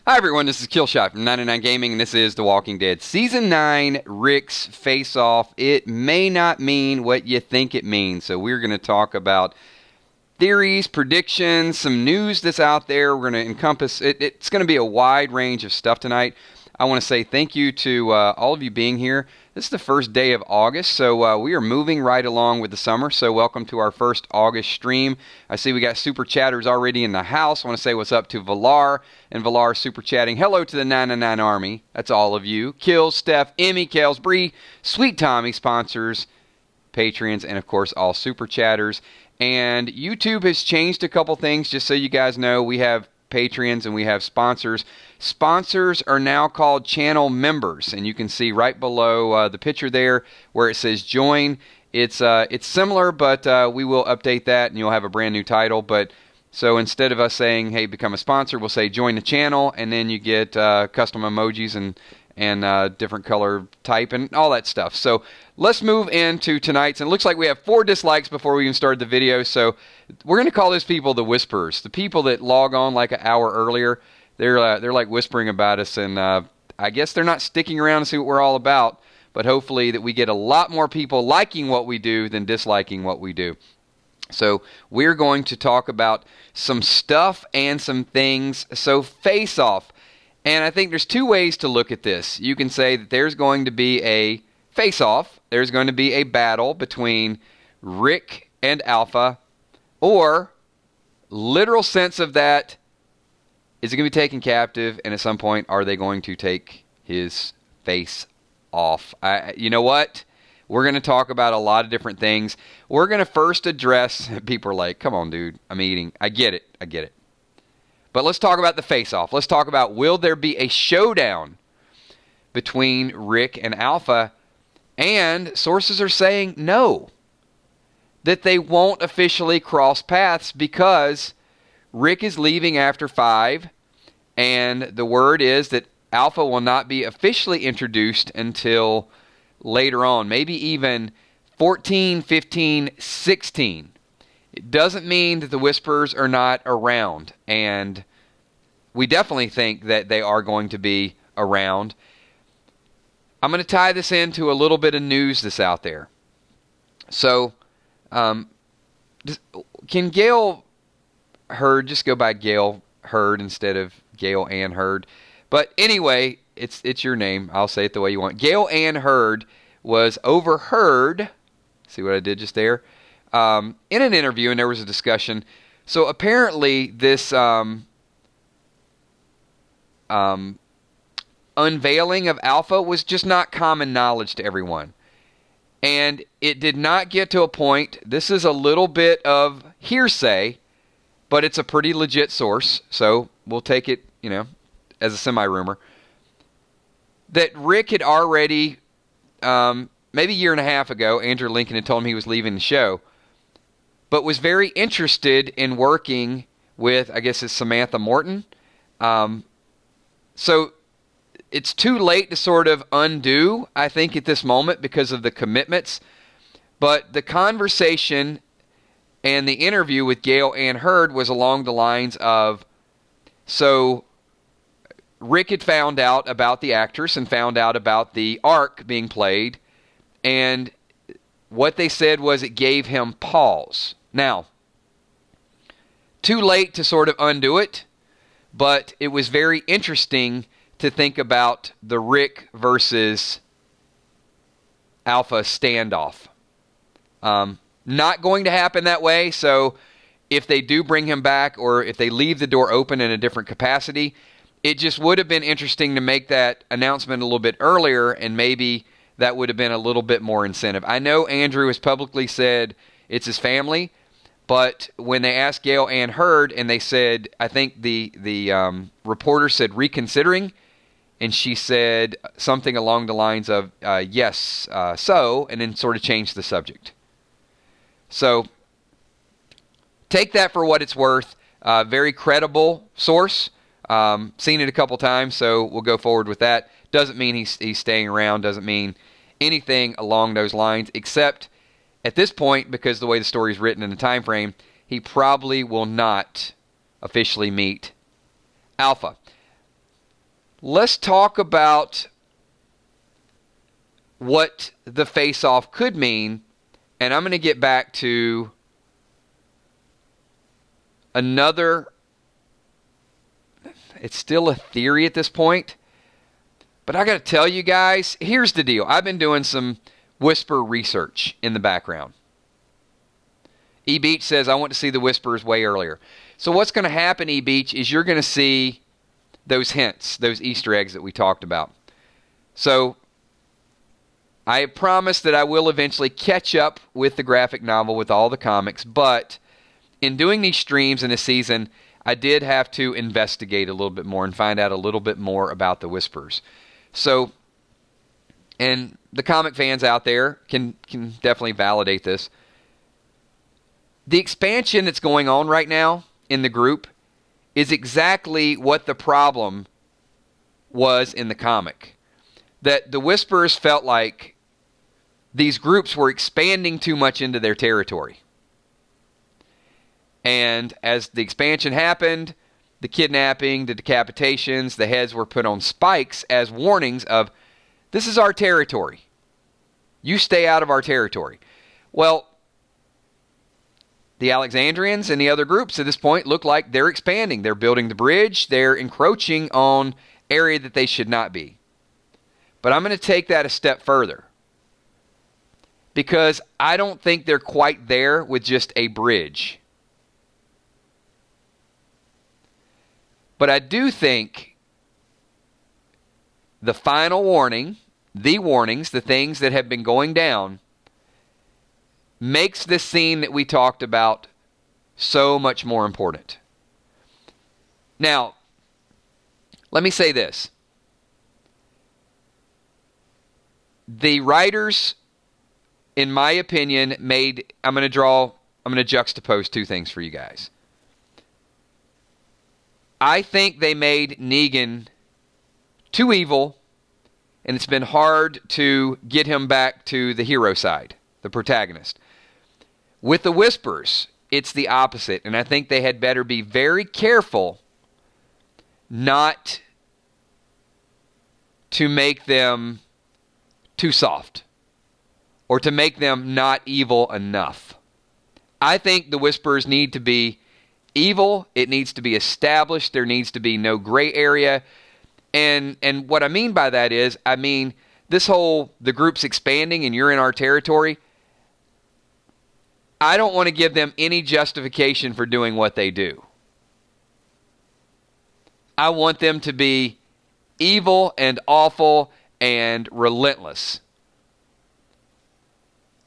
Hi everyone, this is Killshot from 99 Gaming, and this is The Walking Dead Season 9, Rick's Face-Off. It may not mean what you think it means, so we're going to talk about theories, predictions, some news that's out there. We're going to encompass it. It's going to be a wide range of stuff tonight. I want to say thank you to all of you being here. This is the first day of August, so we are moving right along with the summer. So welcome to our first August stream. I see we got super chatters already in the house. I want to say what's up to Valar, and Valar super chatting. Hello to the 999 Army. That's all of you. Kills, Steph, Emmy, Kels, Bree, Sweet Tommy, sponsors, Patreons, and of course all super chatters. And YouTube has changed a couple things, just so you guys know. We have Patreons and we have sponsors. Sponsors are now called channel members, and you can see right below the picture there where it says join. It's similar, but we will update that and you'll have a brand new title. But so instead of us saying, hey, become a sponsor, we'll say join the channel, and then you get custom emojis and different color type and all that stuff. So let's move into tonight's, and it looks like we have 4 dislikes before we even started the video. So we're going to call those people the whisperers, the people that log on like an hour earlier. They're like whispering about us, and I guess they're not sticking around to see what we're all about, but hopefully that we get a lot more people liking what we do than disliking what we do. So we're going to talk about some stuff and some things. So face off. And I think there's 2 ways to look at this. You can say that there's going to be a face-off. There's going to be a battle between Rick and Alpha. Or, literal sense of that, is he going to be taken captive? And at some point, are they going to take his face off? You know what? We're going to talk about a lot of different things. We're going to first address, people are like, come on, dude, I'm eating. I get it. But let's talk about the face-off. Let's talk about, will there be a showdown between Rick and Alpha? And sources are saying no, that they won't officially cross paths because Rick is leaving after 5, and the word is that Alpha will not be officially introduced until later on, maybe even 14, 15, 16. It doesn't mean that the Whisperers are not around, and we definitely think that they are going to be around. I'm going to tie this into a little bit of news that's out there. So, can Gail Hurd just go by Gail Hurd instead of Gail Ann Hurd? But anyway, it's your name. I'll say it the way you want. Gail Ann Hurd was overheard. See what I did just there? In an interview, and there was a discussion. So apparently this unveiling of Alpha was just not common knowledge to everyone. And it did not get to a point, this is a little bit of hearsay, but it's a pretty legit source, so we'll take it, as a semi-rumor, that Rick had already, maybe a year and a half ago, Andrew Lincoln had told him he was leaving the show, but was very interested in working with, I guess it's Samantha Morton. So it's too late to sort of undo, I think, at this moment because of the commitments. But the conversation and the interview with Gail Ann Hurd was along the lines of, so Rick had found out about the actress and found out about the arc being played, and what they said was it gave him pause. Now, too late to sort of undo it, but it was very interesting to think about the Rick versus Alpha standoff. Not going to happen that way, so if they do bring him back or if they leave the door open in a different capacity, it just would have been interesting to make that announcement a little bit earlier, and maybe that would have been a little bit more incentive. I know Andrew has publicly said it's his family, but when they asked Gail Ann Hurd and they said, I think the reporter said reconsidering, and she said something along the lines of, yes, so, and then sort of changed the subject. So take that for what it's worth. Very credible source. Seen it a couple times, so we'll go forward with that. Doesn't mean he's staying around. Doesn't mean anything along those lines, except at this point, because the way the story is written in the time frame, he probably will not officially meet Alpha. let's talk about what the face-off could mean, and I'm going to get back to another. It's still a theory at this point, but I got to tell you guys, here's the deal. I've been doing some Whisper research in the background. E. Beach says, I want to see the Whispers way earlier. So what's going to happen, E. Beach, is you're going to see those hints, those Easter eggs that we talked about. So I have promised that I will eventually catch up with the graphic novel, with all the comics, but in doing these streams in this season, I did have to investigate a little bit more and find out a little bit more about the Whispers. So, and the comic fans out there can definitely validate this. The expansion that's going on right now in the group is exactly what the problem was in the comic. That the Whisperers felt like these groups were expanding too much into their territory. And as the expansion happened, the kidnapping, the decapitations, the heads were put on spikes as warnings of, this is our territory. You stay out of our territory. Well, the Alexandrians and the other groups at this point look like they're expanding. They're building the bridge. They're encroaching on area that they should not be. But I'm going to take that a step further, because I don't think they're quite there with just a bridge. But I do think the final warning, the warnings, the things that have been going down, makes this scene that we talked about so much more important. Now, let me say this. The writers, in my opinion, I'm going to juxtapose two things for you guys. I think they made Negan too evil, and it's been hard to get him back to the hero side, the protagonist. With the Whispers, it's the opposite, and I think they had better be very careful not to make them too soft or to make them not evil enough. I think the Whisperers need to be evil. It needs to be established. There needs to be no gray area. And what I mean by that is, I mean, the group's expanding and you're in our territory. I don't want to give them any justification for doing what they do. I want them to be evil and awful and relentless.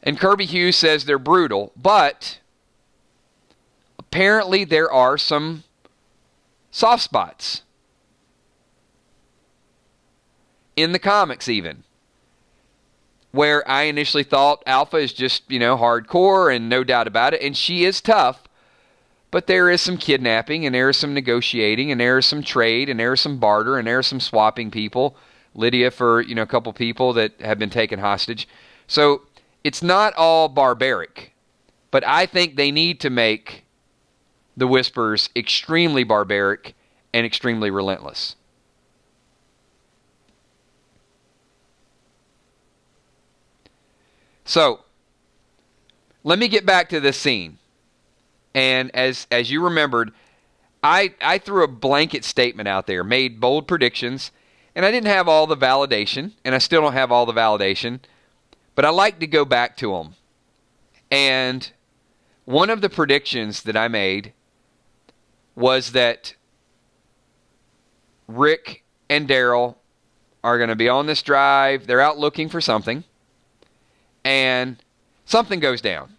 And Kirby Hughes says they're brutal, but apparently there are some soft spots. In the comics even. Where I initially thought Alpha is just, hardcore and no doubt about it. And she is tough. But there is some kidnapping and there is some negotiating and there is some trade and there is some barter and there is some swapping people. Lydia for, a couple people that have been taken hostage. So it's not all barbaric. But I think they need to make the Whispers extremely barbaric and extremely relentless. So, let me get back to this scene. And as you remembered, I threw a blanket statement out there, made bold predictions, and I didn't have all the validation, and I still don't have all the validation, but I like to go back to them. And one of the predictions that I made was that Rick and Daryl are going to be on this drive. They're out looking for something. And something goes down.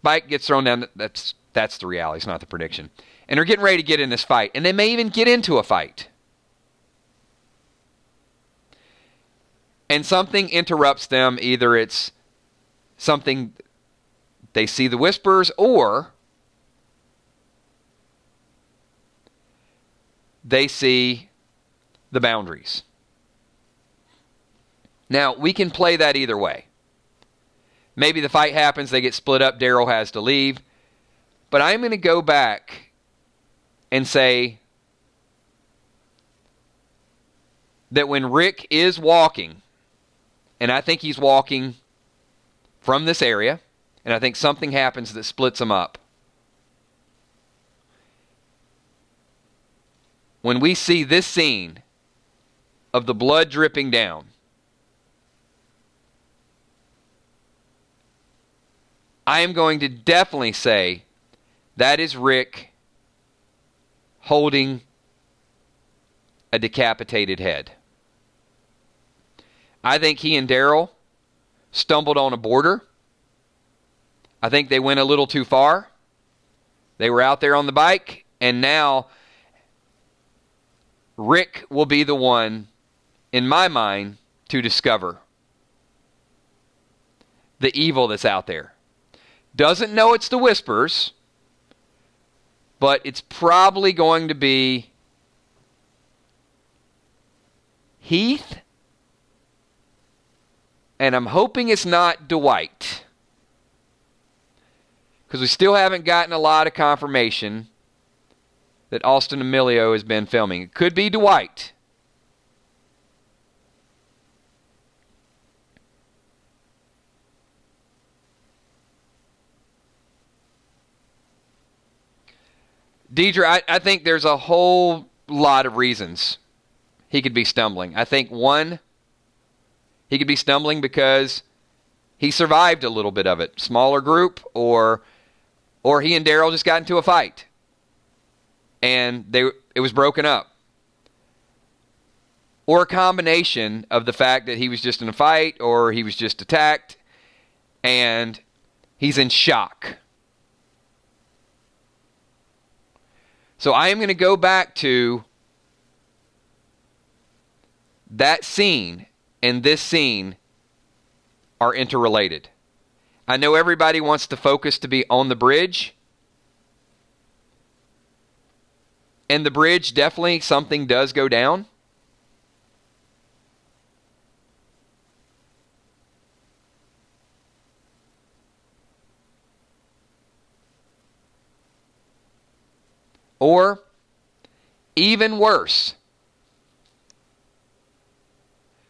Bike gets thrown down. That's the reality. It's not the prediction. And they're getting ready to get in this fight. And they may even get into a fight. And something interrupts them. Either it's something they see the Whispers, or they see the boundaries. Now, we can play that either way. Maybe the fight happens, they get split up, Daryl has to leave. But I'm going to go back and say that when Rick is walking, and I think he's walking from this area, and I think something happens that splits them up. When we see this scene of the blood dripping down, I am going to definitely say that is Rick holding a decapitated head. I think he and Daryl stumbled on a border. I think they went a little too far. They were out there on the bike, and now Rick will be the one, in my mind, to discover the evil that's out there. Doesn't know it's the Whisperers, but it's probably going to be Heath, and I'm hoping it's not Dwight, because we still haven't gotten a lot of confirmation that Austin Emilio has been filming. It could be Dwight. Deidre, I think there's a whole lot of reasons he could be stumbling. I think, one, he could be stumbling because he survived a little bit of it. Smaller group, or he and Daryl just got into a fight, and it was broken up. Or a combination of the fact that he was just in a fight, or he was just attacked, and he's in shock. So I am going to go back to that scene and this scene are interrelated. I know everybody wants the focus to be on the bridge. And the bridge, definitely something does go down. Or, even worse,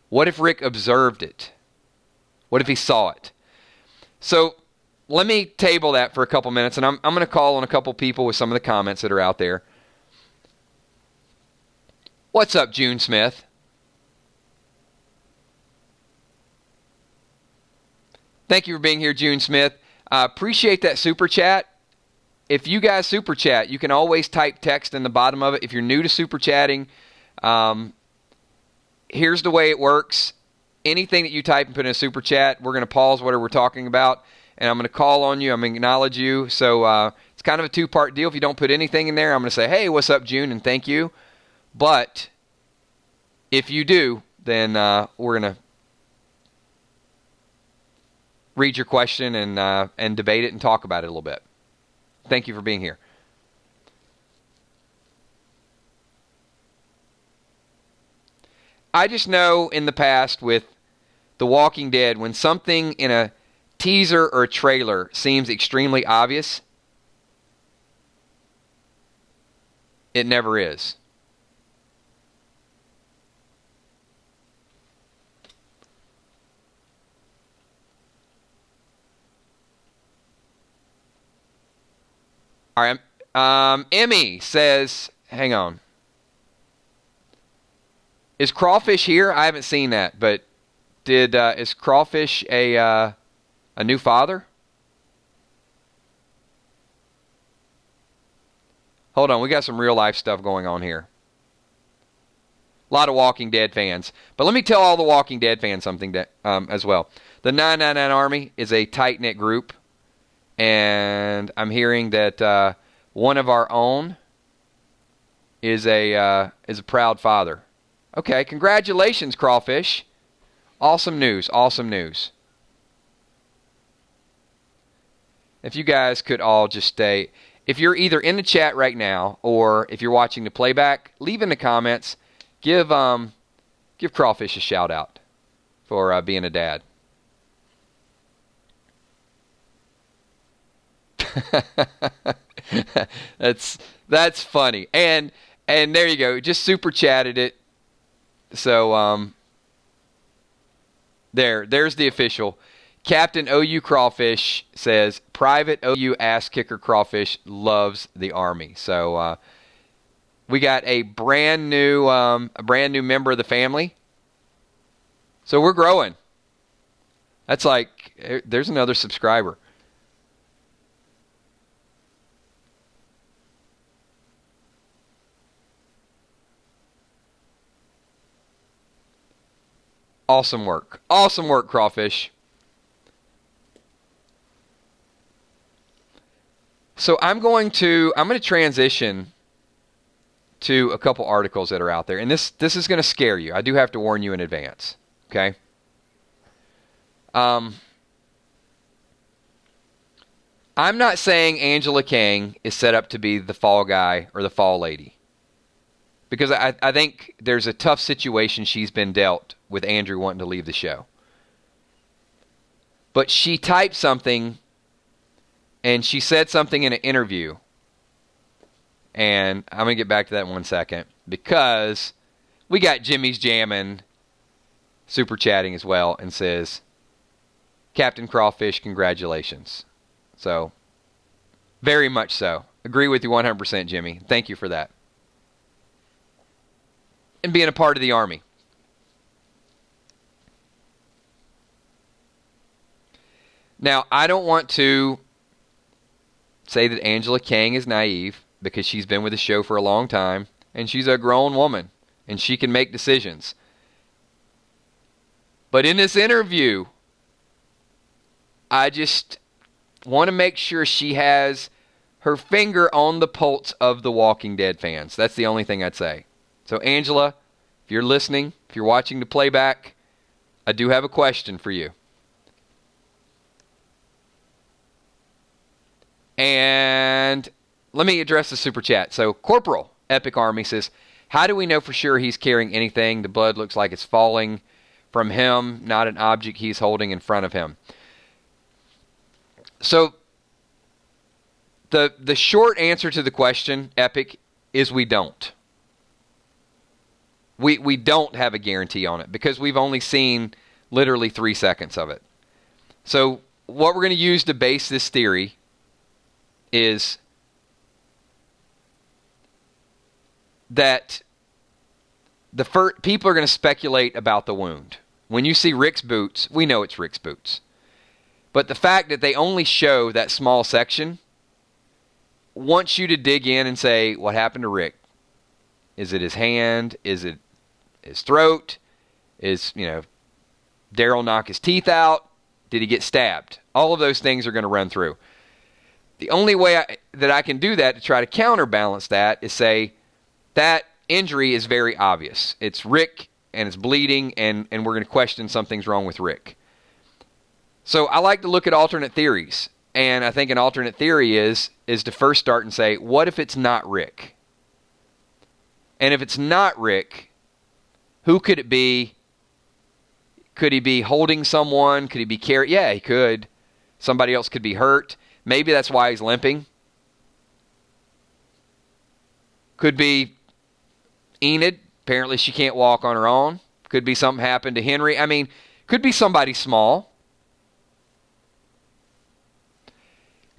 what if Rick observed it? What if he saw it? So, let me table that for a couple minutes, and I'm going to call on a couple people with some of the comments that are out there. What's up, June Smith? Thank you for being here, June Smith. Appreciate that super chat. If you guys super chat, you can always type text in the bottom of it. If you're new to super chatting, here's the way it works. Anything that you type and put in a super chat, we're going to pause whatever we're talking about, and I'm going to call on you. I'm going to acknowledge you. So it's kind of a two-part deal. If you don't put anything in there, I'm going to say, hey, what's up, June, and thank you. But if you do, then we're going to read your question and debate it and talk about it a little bit. Thank you for being here. I just know in the past with The Walking Dead, when something in a teaser or a trailer seems extremely obvious, it never is. All right. Emmy says, hang on. Is Crawfish here? I haven't seen that, but is Crawfish a new father? Hold on, we got some real life stuff going on here. A lot of Walking Dead fans. But let me tell all the Walking Dead fans something as well. The 999 Army is a tight-knit group. And I'm hearing that one of our own is a proud father. Okay, congratulations, Crawfish. Awesome news, awesome news. If you guys could all just stay, if you're either in the chat right now or if you're watching the playback, leave in the comments. Give Crawfish a shout out for being a dad. That's funny. And there you go. Just super chatted it. So there's the official. Captain OU Crawfish says, Private OU ass kicker Crawfish loves the Army. So we got a brand new member of the family. So we're growing. That's like, there's another subscriber. Awesome work. Awesome work, Crawfish. So I'm going to transition to a couple articles that are out there. And this is going to scare you. I do have to warn you in advance. Okay? I'm not saying Angela Kang is set up to be the fall guy or the fall lady. Because I think there's a tough situation she's been dealt with Andrew wanting to leave the show. But she typed something, and she said something in an interview. And I'm going to get back to that in 1 second. Because we got Jimmy's Jammin' super chatting as well and says, Captain Crawfish, congratulations. So, very much so. Agree with you 100%, Jimmy. Thank you for that. And being a part of the Army. Now, I don't want to say that Angela Kang is naive because she's been with the show for a long time and she's a grown woman and she can make decisions. But in this interview, I just want to make sure she has her finger on the pulse of the Walking Dead fans. That's the only thing I'd say. So, Angela, if you're listening, if you're watching the playback, I do have a question for you. And let me address the super chat. So, Corporal Epic Army says, how do we know for sure he's carrying anything? The blood looks like it's falling from him, not an object he's holding in front of him. So, the short answer to the question, Epic, is we don't. We don't have a guarantee on it because we've only seen literally 3 seconds of it. So what we're going to use to base this theory is that people are going to speculate about the wound. When you see Rick's boots, we know it's Rick's boots. But the fact that they only show that small section wants you to dig in and say, what happened to Rick? Is it his hand? Is it his throat? Is, Daryl knock his teeth out? Did he get stabbed? All of those things are going to run through. The only way that I can do that to try to counterbalance that is say that injury is very obvious. It's Rick and it's bleeding and we're going to question something's wrong with Rick. So I like to look at alternate theories. And I think an alternate theory is to first start and say, what if it's not Rick? And if it's not Rick, who could it be? Could he be holding someone? Could he be carrying? Yeah, he could. Somebody else could be hurt. Maybe that's why he's limping. Could be Enid. Apparently she can't walk on her own. Could be something happened to Henry. I mean, could be somebody small.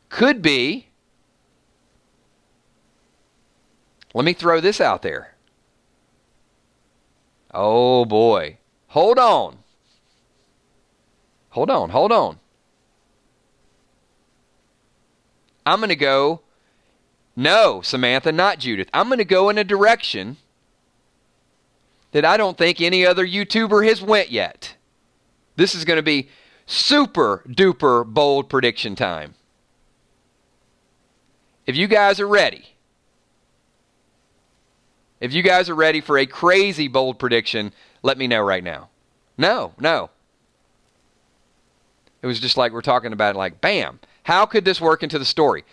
Could be. Let me throw this out there. Oh boy. Hold on. I'm going to go, no, Samantha, not Judith. I'm going to go in a direction that I don't think any other YouTuber has went yet. This is going to be super duper bold prediction time. If you guys are ready, for a crazy bold prediction, let me know right now. No. It was just like we're talking about it like, bam. How could this work into the story?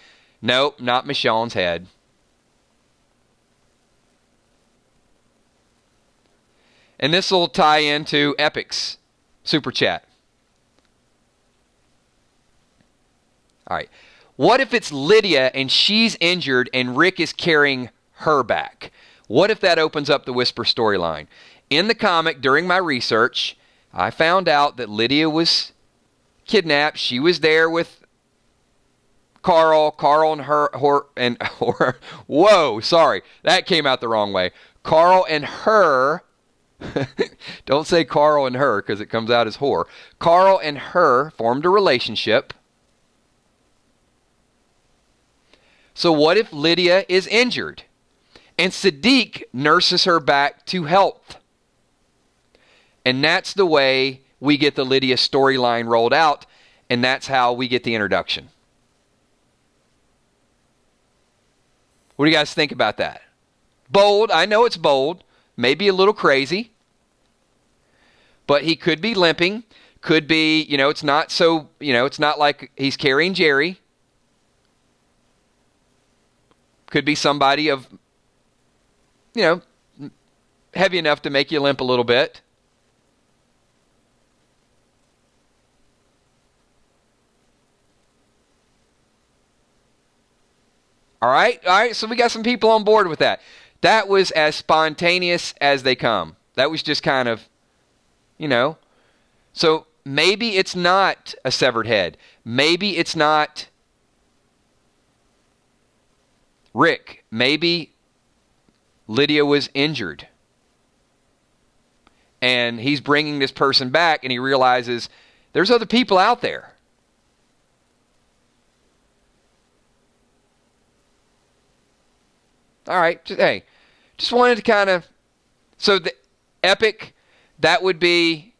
Nope, not Michonne's head. And this will tie into Epic's super chat. All right. What if it's Lydia and she's injured and Rick is carrying her back? What if that opens up the Whisper storyline? In the comic, during my research, I found out that Lydia was kidnapped. She was there with Carl and whoa, sorry, that came out the wrong way. Carl and her, don't say Carl and her because it comes out as whore. Carl and her formed a relationship. So what if Lydia is injured and Siddiq nurses her back to health? And that's the way we get the Lydia storyline rolled out, and that's how we get the introduction. What do you guys think about that? Bold. I know it's bold. Maybe a little crazy. But he could be limping. Could be, it's not so, it's not like he's carrying Jerry. Could be somebody of, heavy enough to make you limp a little bit. All right, so we got some people on board with that. That was as spontaneous as they come. That was just kind of, So maybe it's not a severed head. Maybe it's not Rick. Maybe Lydia was injured. And he's bringing this person back, and he realizes there's other people out there. All right, just wanted to kind of... So the epic, that would be...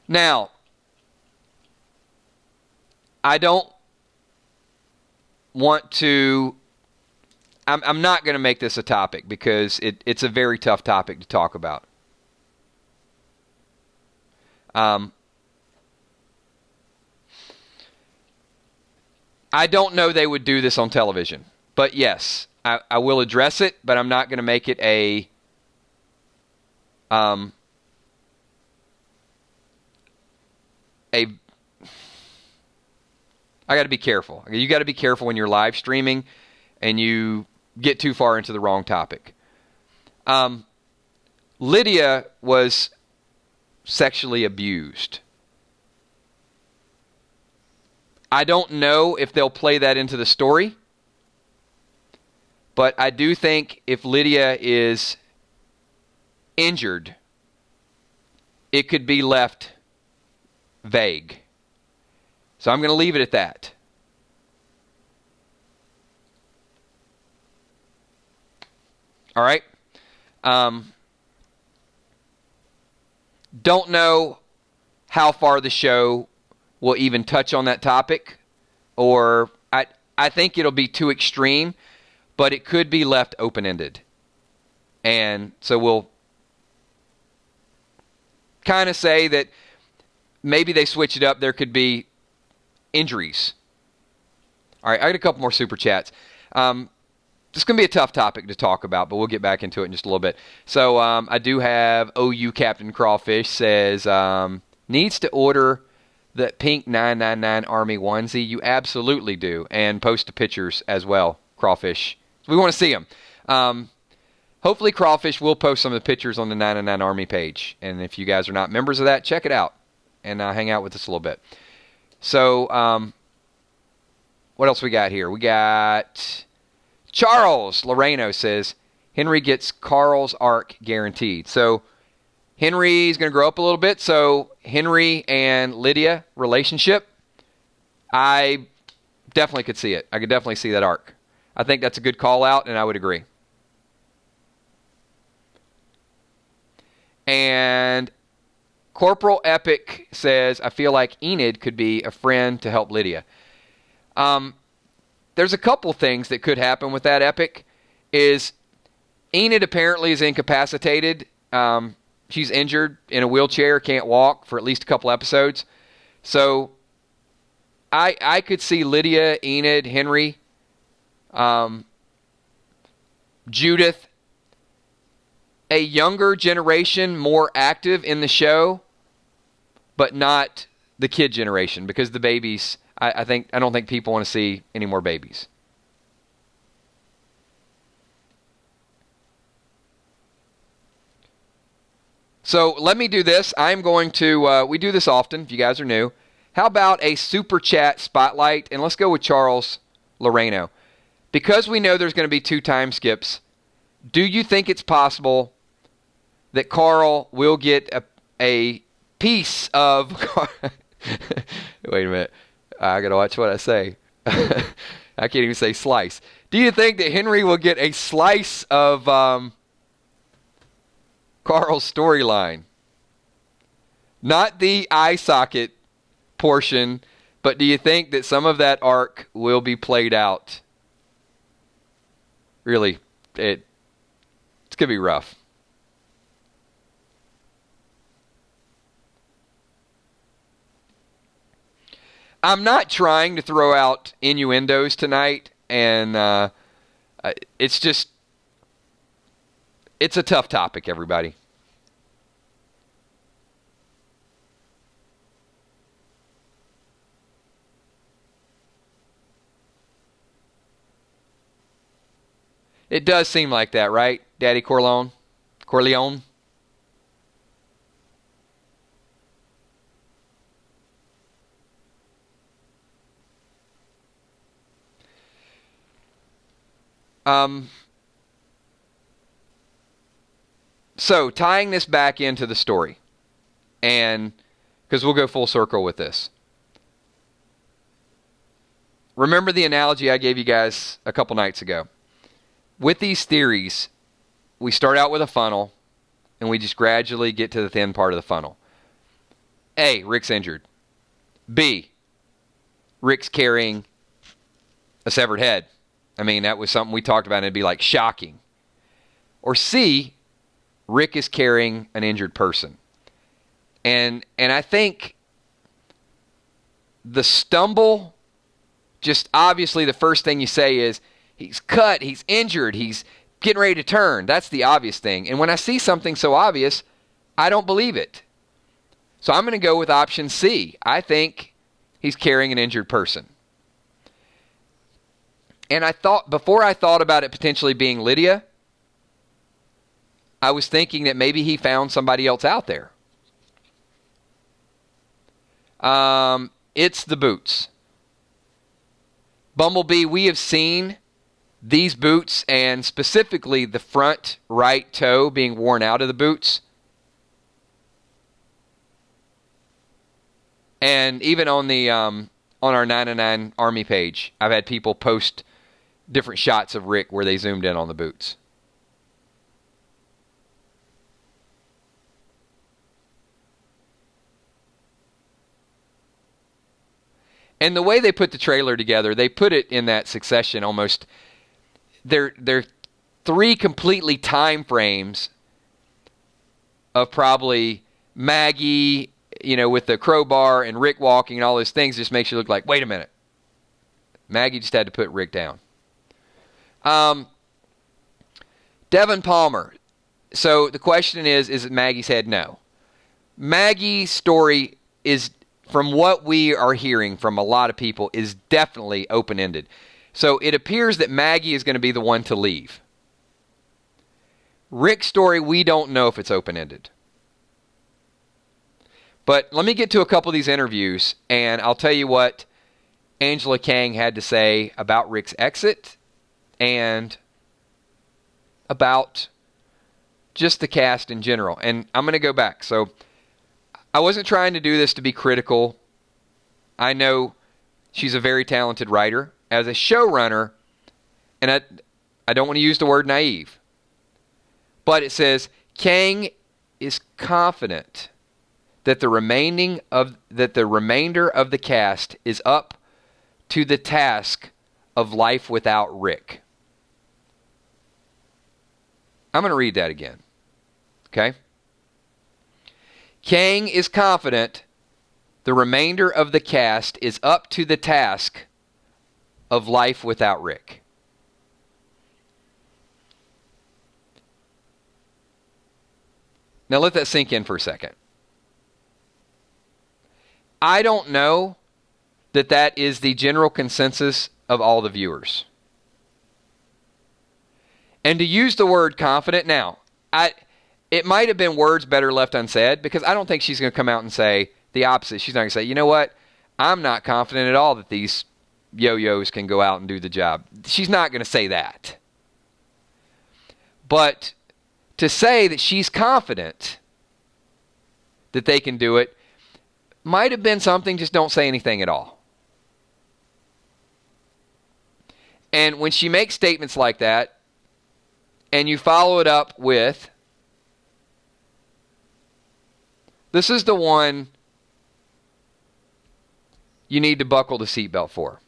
Now, I don't want to... I'm not going to make this a topic because it's a very tough topic to talk about. I don't know they would do this on television. But yes, I will address it, but I'm not going to make it a... I got to be careful. You got to be careful when you're live streaming and you get too far into the wrong topic. Lydia was sexually abused. I don't know if they'll play that into the story, but I do think if Lydia is injured, it could be left vague. So I'm going to leave it at that. All right. Don't know how far the show will even touch on that topic, or I think it'll be too extreme, but it could be left open-ended. And so we'll kind of say that maybe they switch it up. There could be injuries. All right, I got a couple more super chats. This is going to be a tough topic to talk about, but we'll get back into it in just a little bit. So I do have OU Captain Crawfish says, needs to order the pink 999 Army onesie. You absolutely do. And post the pictures as well, Crawfish. We want to see them. Hopefully Crawfish will post some of the pictures on the 999 Army page. And if you guys are not members of that, check it out. And hang out with us a little bit. So, what else we got here? We got Charles Loreno says, Henry gets Carl's arc guaranteed. So, Henry's going to grow up a little bit. So, Henry and Lydia relationship, I definitely could see it. I could definitely see that arc. I think that's a good call out, and I would agree. And Corporal Epic says, I feel like Enid could be a friend to help Lydia. There's a couple things that could happen with that, Epic. Is Enid apparently is incapacitated. She's injured in a wheelchair, can't walk for at least a couple episodes. So I could see Lydia, Enid, Henry, Judith, a younger generation more active in the show, but not the kid generation, because the babies, I don't think people want to see any more babies. So let me do this. I'm going to, we do this often if you guys are new. How about a super chat spotlight? And let's go with Charles Loreno. Because we know there's going to be 2 time skips, do you think it's possible that Carl will get a piece of... Wait a minute. I got to watch what I say. I can't even say slice. Do you think that Henry will get a slice of Carl's storyline? Not the eye socket portion, but do you think that some of that arc will be played out? Really, it's going to be rough. I'm not trying to throw out innuendos tonight, and it's just, it's a tough topic, everybody. It does seem like that, right, Daddy Corleone? Corleone? So tying this back into the story, and because we'll go full circle with this. Remember the analogy I gave you guys a couple nights ago. With these theories, we start out with a funnel, and we just gradually get to the thin part of the funnel. A, Rick's injured. B, Rick's carrying a severed head. I mean, that was something we talked about, and it'd be like shocking. Or C, Rick is carrying an injured person. And I think the stumble, just obviously the first thing you say is, he's cut, he's injured, he's getting ready to turn. That's the obvious thing. And when I see something so obvious, I don't believe it. So I'm going to go with option C. I think he's carrying an injured person. And before I thought about it potentially being Lydia, I was thinking that maybe he found somebody else out there. It's the boots. Bumblebee, we have seen these boots, and specifically the front right toe being worn out of the boots. And even on the on our 909 Army page, I've had people post different shots of Rick where they zoomed in on the boots. And the way they put the trailer together, they put it in that succession almost. They're 3 completely time frames of probably Maggie, with the crowbar and Rick walking and all those things. Just makes you look like, wait a minute. Maggie just had to put Rick down. Devin Palmer. So the question is it Maggie's head? No. Maggie's story is, from what we are hearing from a lot of people, is definitely open-ended. So it appears that Maggie is going to be the one to leave. Rick's story, we don't know if it's open-ended. But let me get to a couple of these interviews, and I'll tell you what Angela Kang had to say about Rick's exit and about just the cast in general. And I'm going to go back. So I wasn't trying to do this to be critical. I know she's a very talented writer. As a showrunner, and I don't want to use the word naive, but it says Kang is confident that the remainder of the cast is up to the task of life without Rick. I'm going to read that again. Okay? Kang is confident the remainder of the cast is up to the task of life without Rick. Now let that sink in for a second. I don't know that is the general consensus of all the viewers. And to use the word confident, now, it might have been words better left unsaid, because I don't think she's going to come out and say the opposite. She's not going to say, you know what, I'm not confident at all that these yo-yos can go out and do the job. She's not going to say that. But to say that she's confident that they can do it might have been something, just don't say anything at all. And when she makes statements like that, and you follow it up with, this is the one you need to buckle the seatbelt for.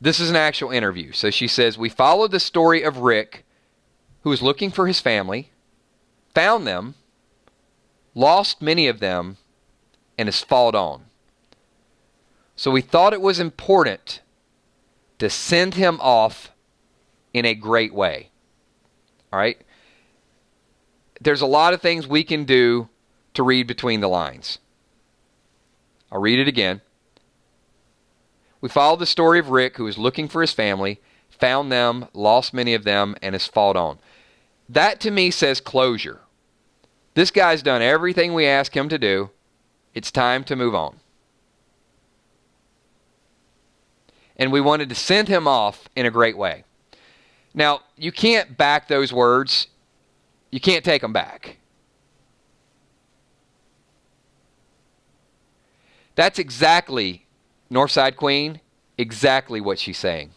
This is an actual interview. So she says, we followed the story of Rick, who was looking for his family, found them, lost many of them, and has fallen on. So we thought it was important to send him off in a great way. All right? There's a lot of things we can do to read between the lines. I'll read it again. We followed the story of Rick, who was looking for his family, found them, lost many of them, and has fallen on. That to me says closure. This guy's done everything we asked him to do. It's time to move on. And we wanted to send him off in a great way. Now, you can't back those words. You can't take them back. That's exactly, Northside Queen, exactly what she's saying.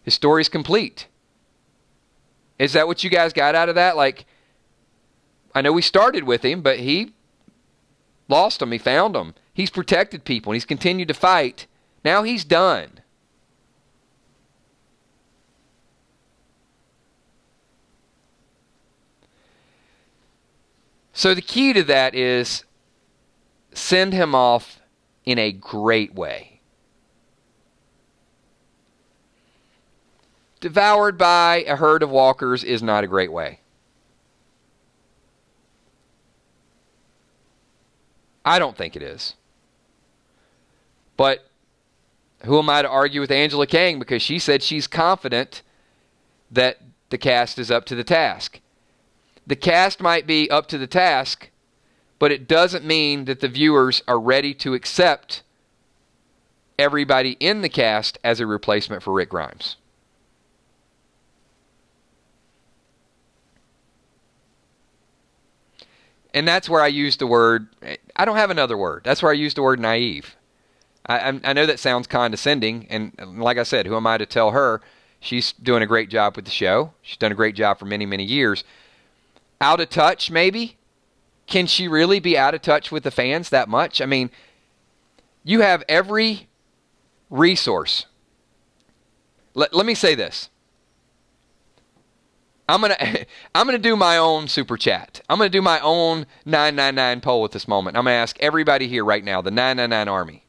His story's complete. Is that what you guys got out of that? Like, I know we started with him, but he lost them. He found them. He's protected people, and he's continued to fight. Now he's done. So the key to that is send him off in a great way. Devoured by a herd of walkers is not a great way. I don't think it is. But who am I to argue with Angela Kang, because she said she's confident that the cast is up to the task. The cast might be up to the task, but it doesn't mean that the viewers are ready to accept everybody in the cast as a replacement for Rick Grimes. And that's where I use the word, I don't have another word. That's where I use the word naive. I know that sounds condescending, and like I said, who am I to tell her? She's doing a great job with the show. She's done a great job for many, many years. Out of touch, maybe? Can she really be out of touch with the fans that much? I mean, you have every resource. Let me say this. I'm gonna do my own super chat. I'm gonna do my own 999 poll at this moment. I'm gonna ask everybody here right now, the 999 Army.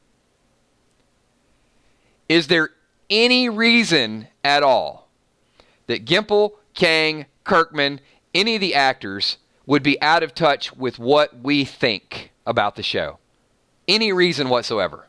Is there any reason at all that Gimple, Kang, Kirkman, any of the actors would be out of touch with what we think about the show? Any reason whatsoever?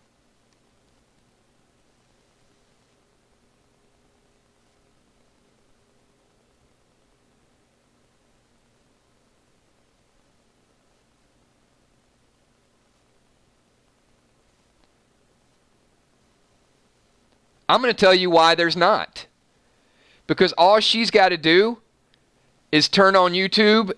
I'm going to tell you why there's not. Because all she's got to do is turn on YouTube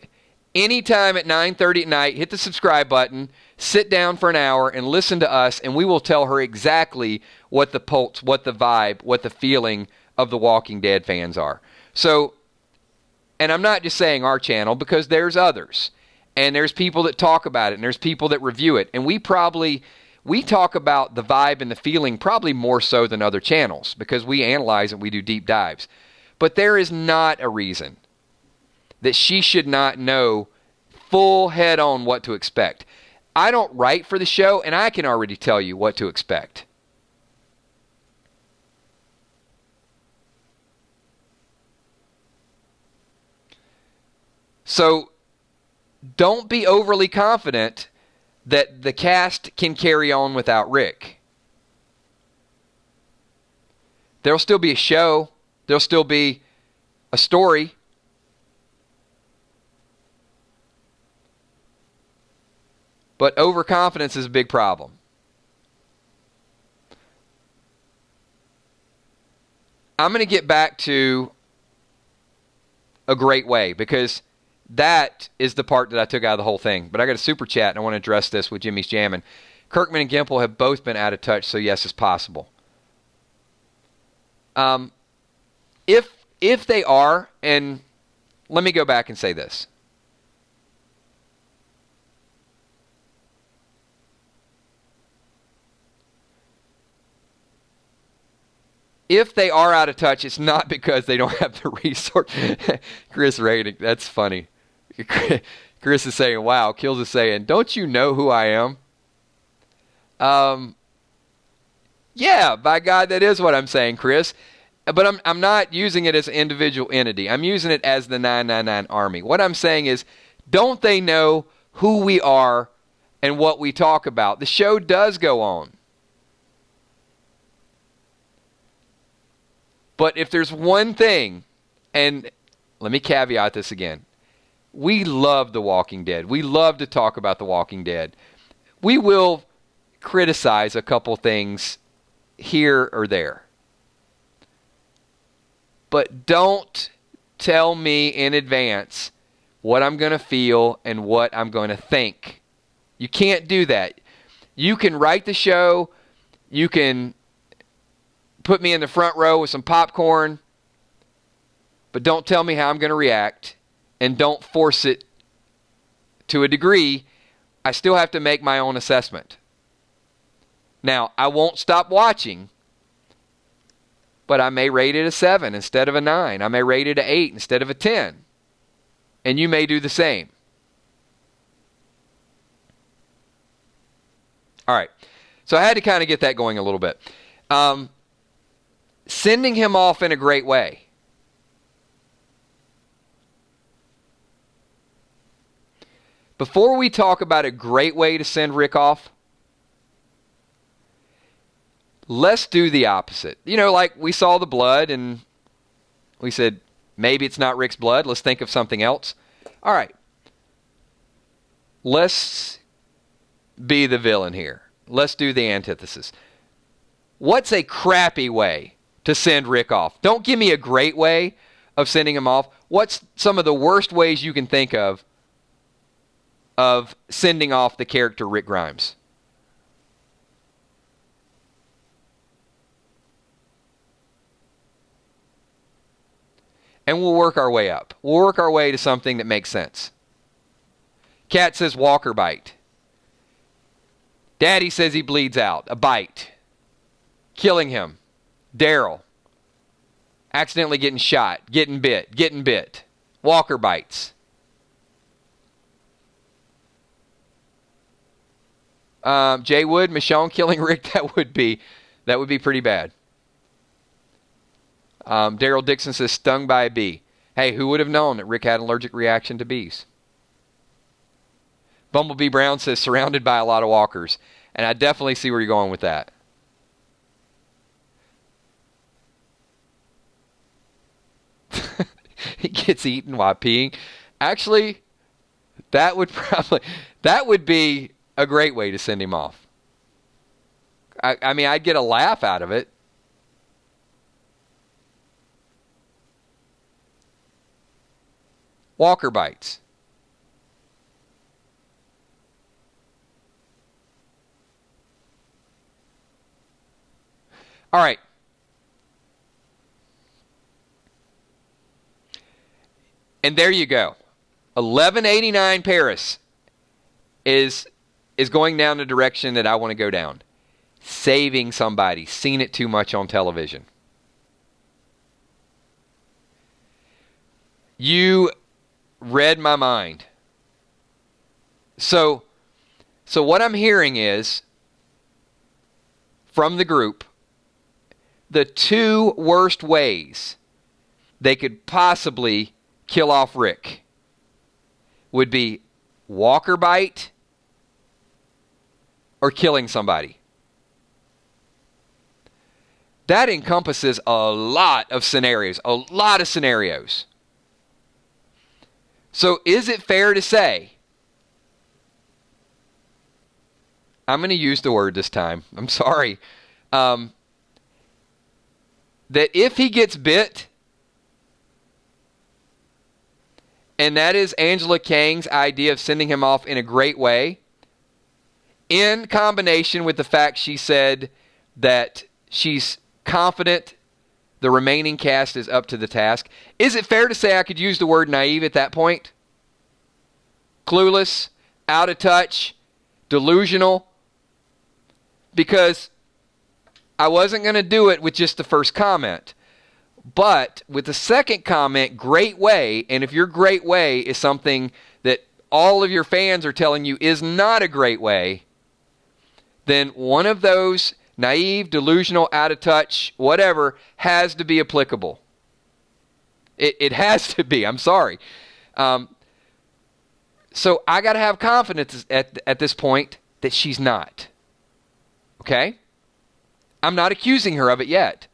anytime at 9:30 at night, hit the subscribe button, sit down for an hour and listen to us, and we will tell her exactly what the pulse, what the vibe, what the feeling of the Walking Dead fans are. So, and I'm not just saying our channel, because there's others. And there's people that talk about it, and there's people that review it. And we talk about the vibe and the feeling probably more so than other channels, because we analyze and we do deep dives. But there is not a reason that she should not know full head on what to expect. I don't write for the show, and I can already tell you what to expect. So don't be overly confident that the cast can carry on without Rick. There'll still be a show. There'll still be a story. But overconfidence is a big problem. I'm going to get back to a great way because that is the part that I took out of the whole thing. But I got a super chat and I want to address this with Jimmy's Jammin'. Kirkman and Gimple have both been out of touch, so yes, it's possible. If they are, and let me go back and say this. If they are out of touch, it's not because they don't have the resource. Chris Rating, that's funny. Chris is saying, wow. Kills is saying, don't you know who I am? Yeah, by God, that is what I'm saying, Chris. But I'm not using it as an individual entity. I'm using it as the 999 Army. What I'm saying is, don't they know who we are and what we talk about? The show does go on. But if there's one thing, and let me caveat this again. We love The Walking Dead. We love to talk about The Walking Dead. We will criticize a couple things here or there. But don't tell me in advance what I'm going to feel and what I'm going to think. You can't do that. You can write the show. You can put me in the front row with some popcorn. But don't tell me how I'm going to react. And don't force it to a degree. I still have to make my own assessment. Now, I won't stop watching. But I may rate it a 7 instead of a 9. I may rate it a 8 instead of a 10. And you may do the same. All right. So I had to kind of get that going a little bit. Sending him off in a great way. Before we talk about a great way to send Rick off, let's do the opposite. You know, like we saw the blood and we said, maybe it's not Rick's blood. Let's think of something else. All right. Let's be the villain here. Let's do the antithesis. What's a crappy way to send Rick off? Don't give me a great way of sending him off. What's some of the worst ways you can think of sending off the character Rick Grimes? And we'll work our way up. We'll work our way to something that makes sense. Cat says walker bite. Daddy says he bleeds out. A bite. Killing him. Daryl. Accidentally getting shot. Getting bit. Walker bites. Jay Wood, Michonne killing Rick, that would be pretty bad. Daryl Dixon says stung by a bee. Hey, who would have known that Rick had an allergic reaction to bees? Bumblebee Brown says surrounded by a lot of walkers. And I definitely see where you're going with that. He gets eaten while peeing. Actually, that would be a great way to send him off. I mean, I'd get a laugh out of it. Walker bites. All right. And there you go. 1189 Paris is going down the direction that I want to go down. Saving somebody. Seen it too much on television. You read my mind. So what I'm hearing is, from the group, the two worst ways they could possibly kill off Rick would be walker bite or killing somebody. That encompasses a lot of scenarios. So is it fair to say I'm going to use the word this time. I'm sorry. That if he gets bit, and that is Angela Kang's idea of sending him off in a great way, in combination with the fact she said that she's confident the remaining cast is up to the task. Is it fair to say I could use the word naive at that point? Clueless, out of touch, delusional? Because I wasn't going to do it with just the first comment. But with the second comment, great way, and if your great way is something that all of your fans are telling you is not a great way, then one of those naive, delusional, out of touch, whatever, has to be applicable. It has to be. I'm sorry. So I got to have confidence at this point that she's not. Okay? I'm not accusing her of it yet.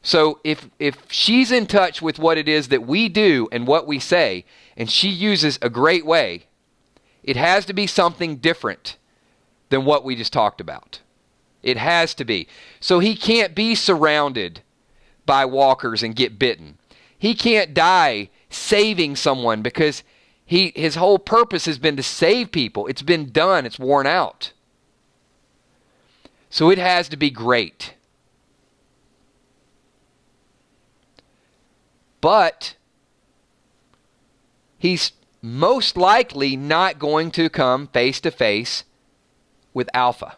So if she's in touch with what it is that we do and what we say, and she uses a great way, it has to be something different than what we just talked about. It has to be. So he can't be surrounded by walkers and get bitten. He can't die saving someone because his whole purpose has been to save people. It's been done. It's worn out. So it has to be great. But he's most likely not going to come face to face with Alpha,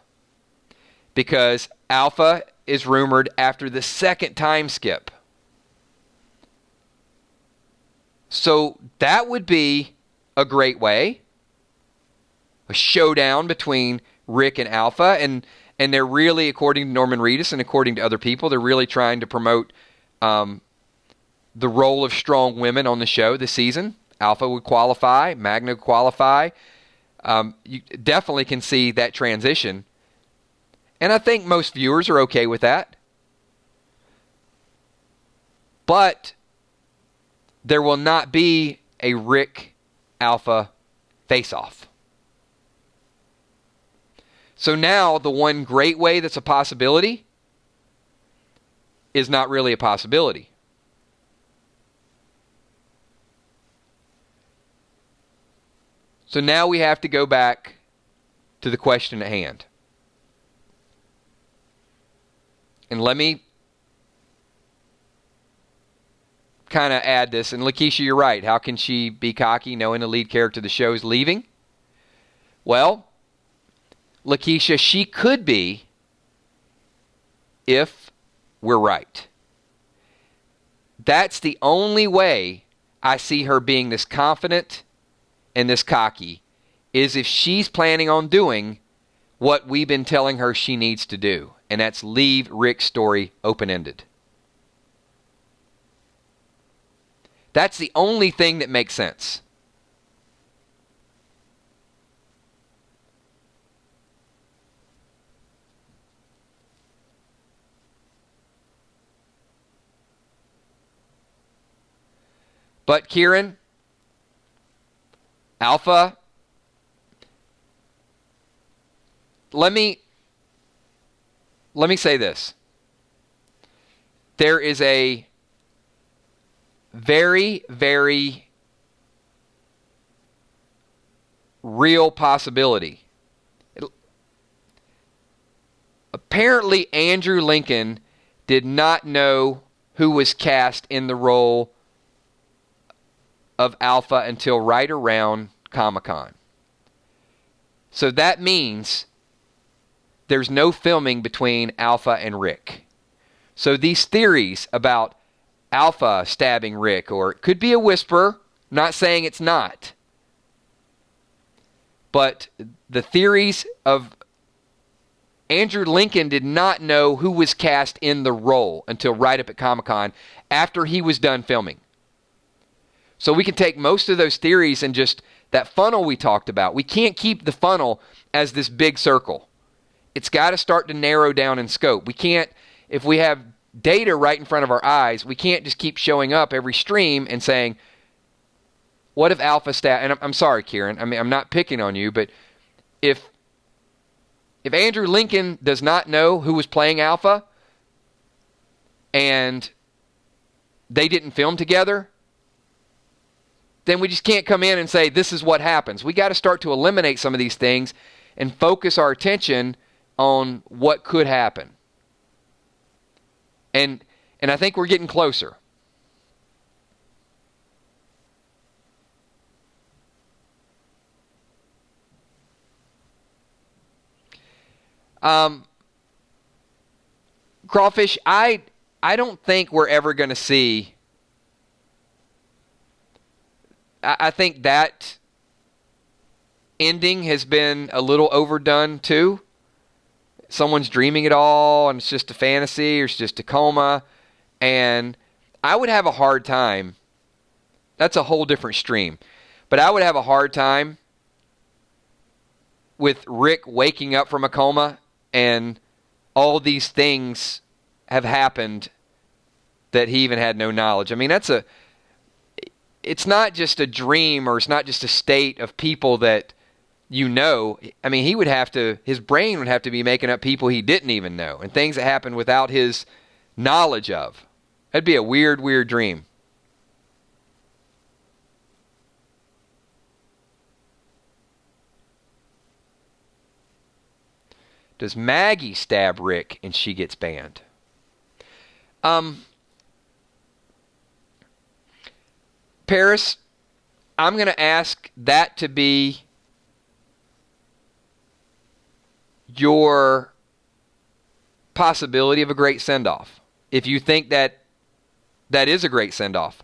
because Alpha is rumored after the second time skip. So that would be a great way. A showdown between Rick and Alpha. And they're really, according to Norman Reedus and according to other people, they're really trying to promote the role of strong women on the show this season. Alpha would qualify. Magna would qualify. You definitely can see that transition. And I think most viewers are okay with that. But there will not be a Rick Alpha face-off. So now the one great way that's a possibility is not really a possibility. So now we have to go back to the question at hand. And let me kind of add this. And Lakeisha, you're right. How can she be cocky knowing the lead character of the show is leaving? Well, Lakeisha, she could be if we're right. That's the only way I see her being this confident and this cocky, is if she's planning on doing what we've been telling her she needs to do, and that's leave Rick's story open-ended. That's the only thing that makes sense. But Kieran, Alpha, let me say this. There is a very, very real possibility. Apparently, Andrew Lincoln did not know who was cast in the role of Alpha until right around Comic-Con. So that means there's no filming between Alpha and Rick. So these theories about Alpha stabbing Rick, or it could be a whisper, not saying it's not, but the theories of Andrew Lincoln did not know who was cast in the role until right up at Comic-Con after he was done filming. So we can take most of those theories and just that funnel we talked about. We can't keep the funnel as this big circle. It's got to start to narrow down in scope. We can't, if we have data right in front of our eyes, we can't just keep showing up every stream and saying, what if Alpha stat? And I'm sorry, Kieran. I mean, I'm not picking on you, but if If Andrew Lincoln does not know who was playing Alpha and they didn't film together, then we just can't come in and say this is what happens. We got to start to eliminate some of these things and focus our attention on what could happen. And I think we're getting closer. Crawfish, I don't think we're ever going to see. I think that ending has been a little overdone too. Someone's dreaming it all and it's just a fantasy or it's just a coma. And I would have a hard time. That's a whole different stream. But I would have a hard time with Rick waking up from a coma and all these things have happened that he even had no knowledge. I mean, it's not just a dream or it's not just a state of people that you know. I mean, his brain would have to be making up people he didn't even know and things that happened without his knowledge of. That'd be a weird, weird dream. Does Maggie stab Rick and she gets banned? Paris, I'm going to ask that to be your possibility of a great send-off. If you think that is a great send-off.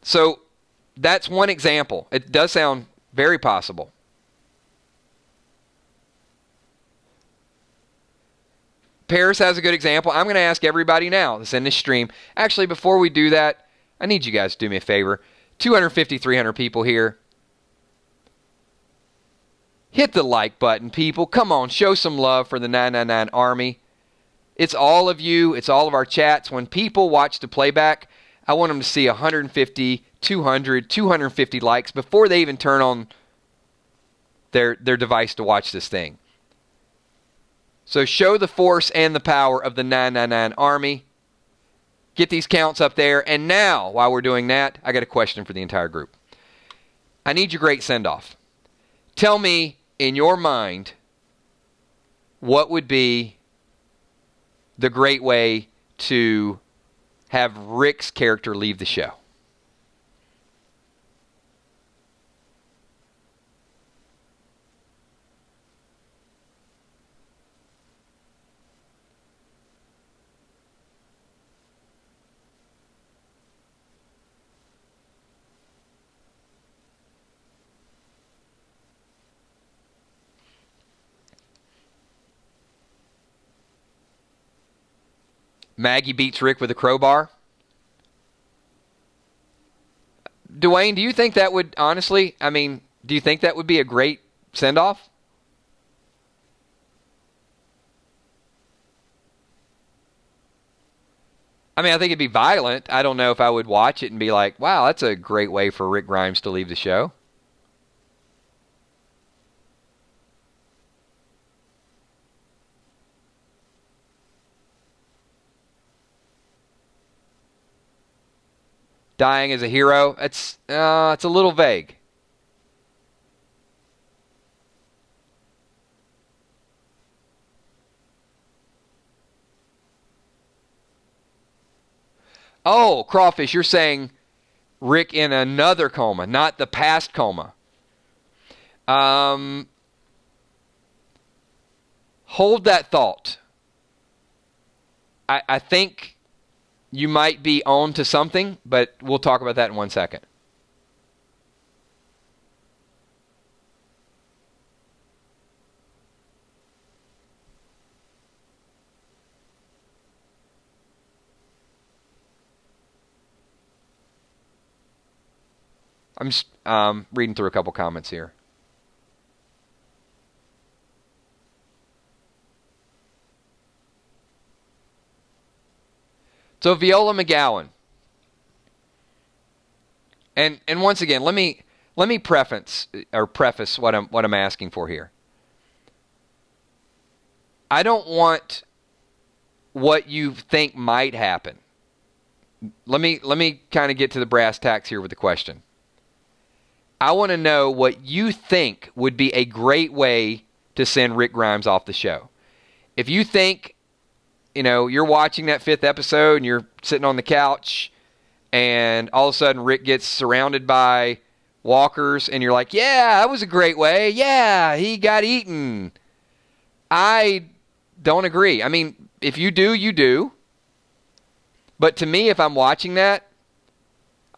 So that's one example. It does sound very possible. Paris has a good example. I'm going to ask everybody now that's in this stream. Actually, before we do that, I need you guys to do me a favor. 250, 300 people here. Hit the like button, people. Come on, show some love for the 999 Army. It's all of you. It's all of our chats. When people watch the playback, I want them to see 150, 200, 250 likes before they even turn on their device to watch this thing. So show the force and the power of the 999 Army. Get these counts up there. And now, while we're doing that, I got a question for the entire group. I need your great send-off. Tell me, in your mind, what would be the great way to have Rick's character leave the show? Maggie beats Rick with a crowbar. Dwayne, do you think that would, honestly, do you think that would be a great send-off? I think it'd be violent. I don't know if I would watch it and be like, wow, that's a great way for Rick Grimes to leave the show. Dying as a hero, it's a little vague. Oh, Crawfish, you're saying Rick in another coma, not the past coma. Hold that thought. I think you might be on to something, but we'll talk about that in 1 second. I'm just reading through a couple comments here. So Viola McGowan. And once again, let me preface what I'm asking for here. I don't want what you think might happen. Let me kind of get to the brass tacks here with the question. I want to know what you think would be a great way to send Rick Grimes off the show. If you think, you're watching that 5th episode and you're sitting on the couch and all of a sudden Rick gets surrounded by walkers and you're like, yeah, that was a great way. Yeah, he got eaten. I don't agree. I mean, if you do, you do. But to me, if I'm watching that,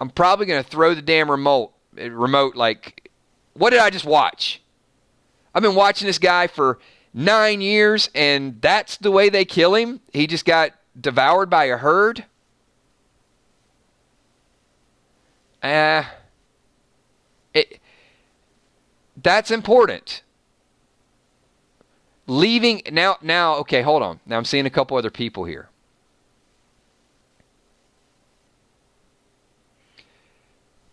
I'm probably going to throw the damn remote like, what did I just watch? I've been watching this guy for 9 years, and that's the way they kill him? He just got devoured by a herd? That's important. Leaving, now, okay, hold on. Now I'm seeing a couple other people here.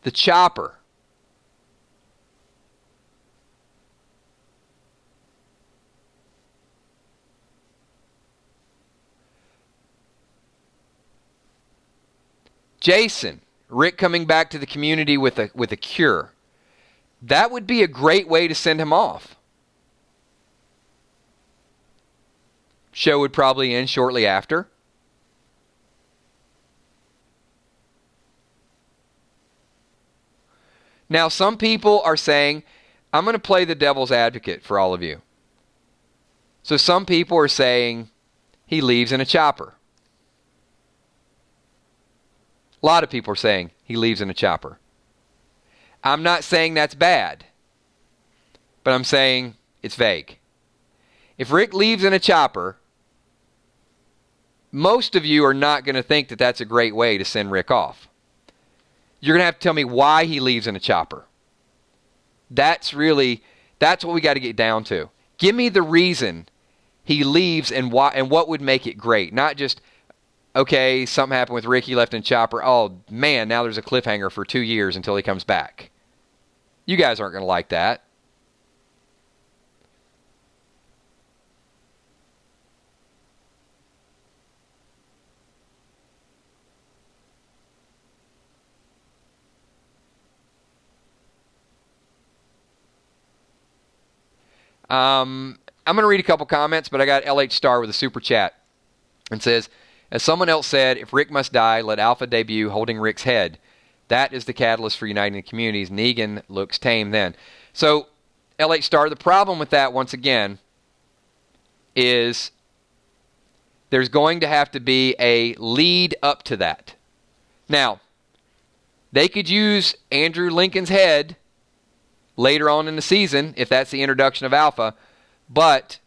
The chopper. Jason, Rick coming back to the community with a cure. That would be a great way to send him off. Show would probably end shortly after. Now, some people are saying, I'm going to play the devil's advocate for all of you. So some people are saying he leaves in a chopper. A lot of people are saying he leaves in a chopper. I'm not saying that's bad, but I'm saying it's vague. If Rick leaves in a chopper, most of you are not going to think that that's a great way to send Rick off. You're going to have to tell me why he leaves in a chopper. That's what we got to get down to. Give me the reason he leaves and why, and what would make it great. Not just, okay, something happened with Rick, he left in chopper. Oh, man, now there's a cliffhanger for 2 years until he comes back. You guys aren't going to like that. I'm going to read a couple comments, but I got LH Star with a super chat. It says, as someone else said, if Rick must die, let Alpha debut holding Rick's head. That is the catalyst for uniting the communities. Negan looks tame then. So, LH Star, the problem with that, once again, is there's going to have to be a lead up to that. Now, they could use Andrew Lincoln's head later on in the season, if that's the introduction of Alpha, but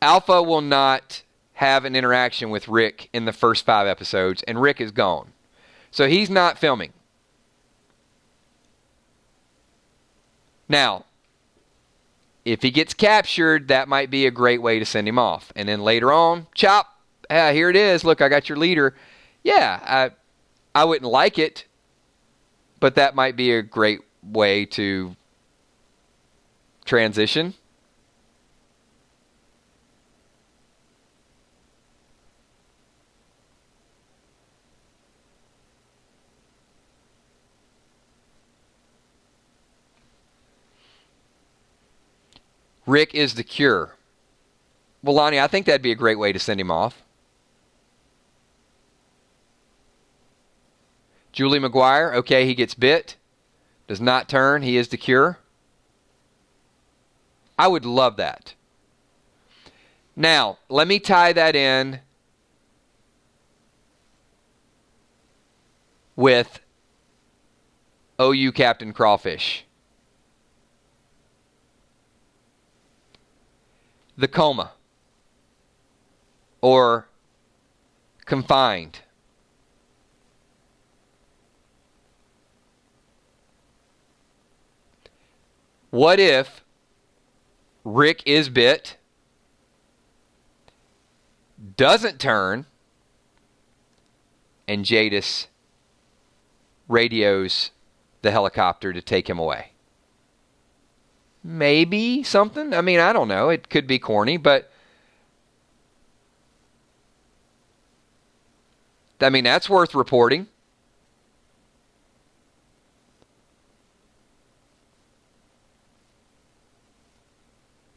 Alpha will not have an interaction with Rick in the first 5 episodes, and Rick is gone. So he's not filming. Now, if he gets captured, that might be a great way to send him off. And then later on, chop, here it is, look, I got your leader. Yeah, I wouldn't like it, but that might be a great way to transition. Rick is the cure. Well, Lonnie, I think that'd be a great way to send him off. Julie McGuire, okay, he gets bit. Does not turn. He is the cure. I would love that. Now, let me tie that in with OU Captain Crawfish. The coma. Or confined. What if Rick is bit, doesn't turn, and Jadis radios the helicopter to take him away? Maybe something. I mean, I don't know. It could be corny, but I mean, that's worth reporting.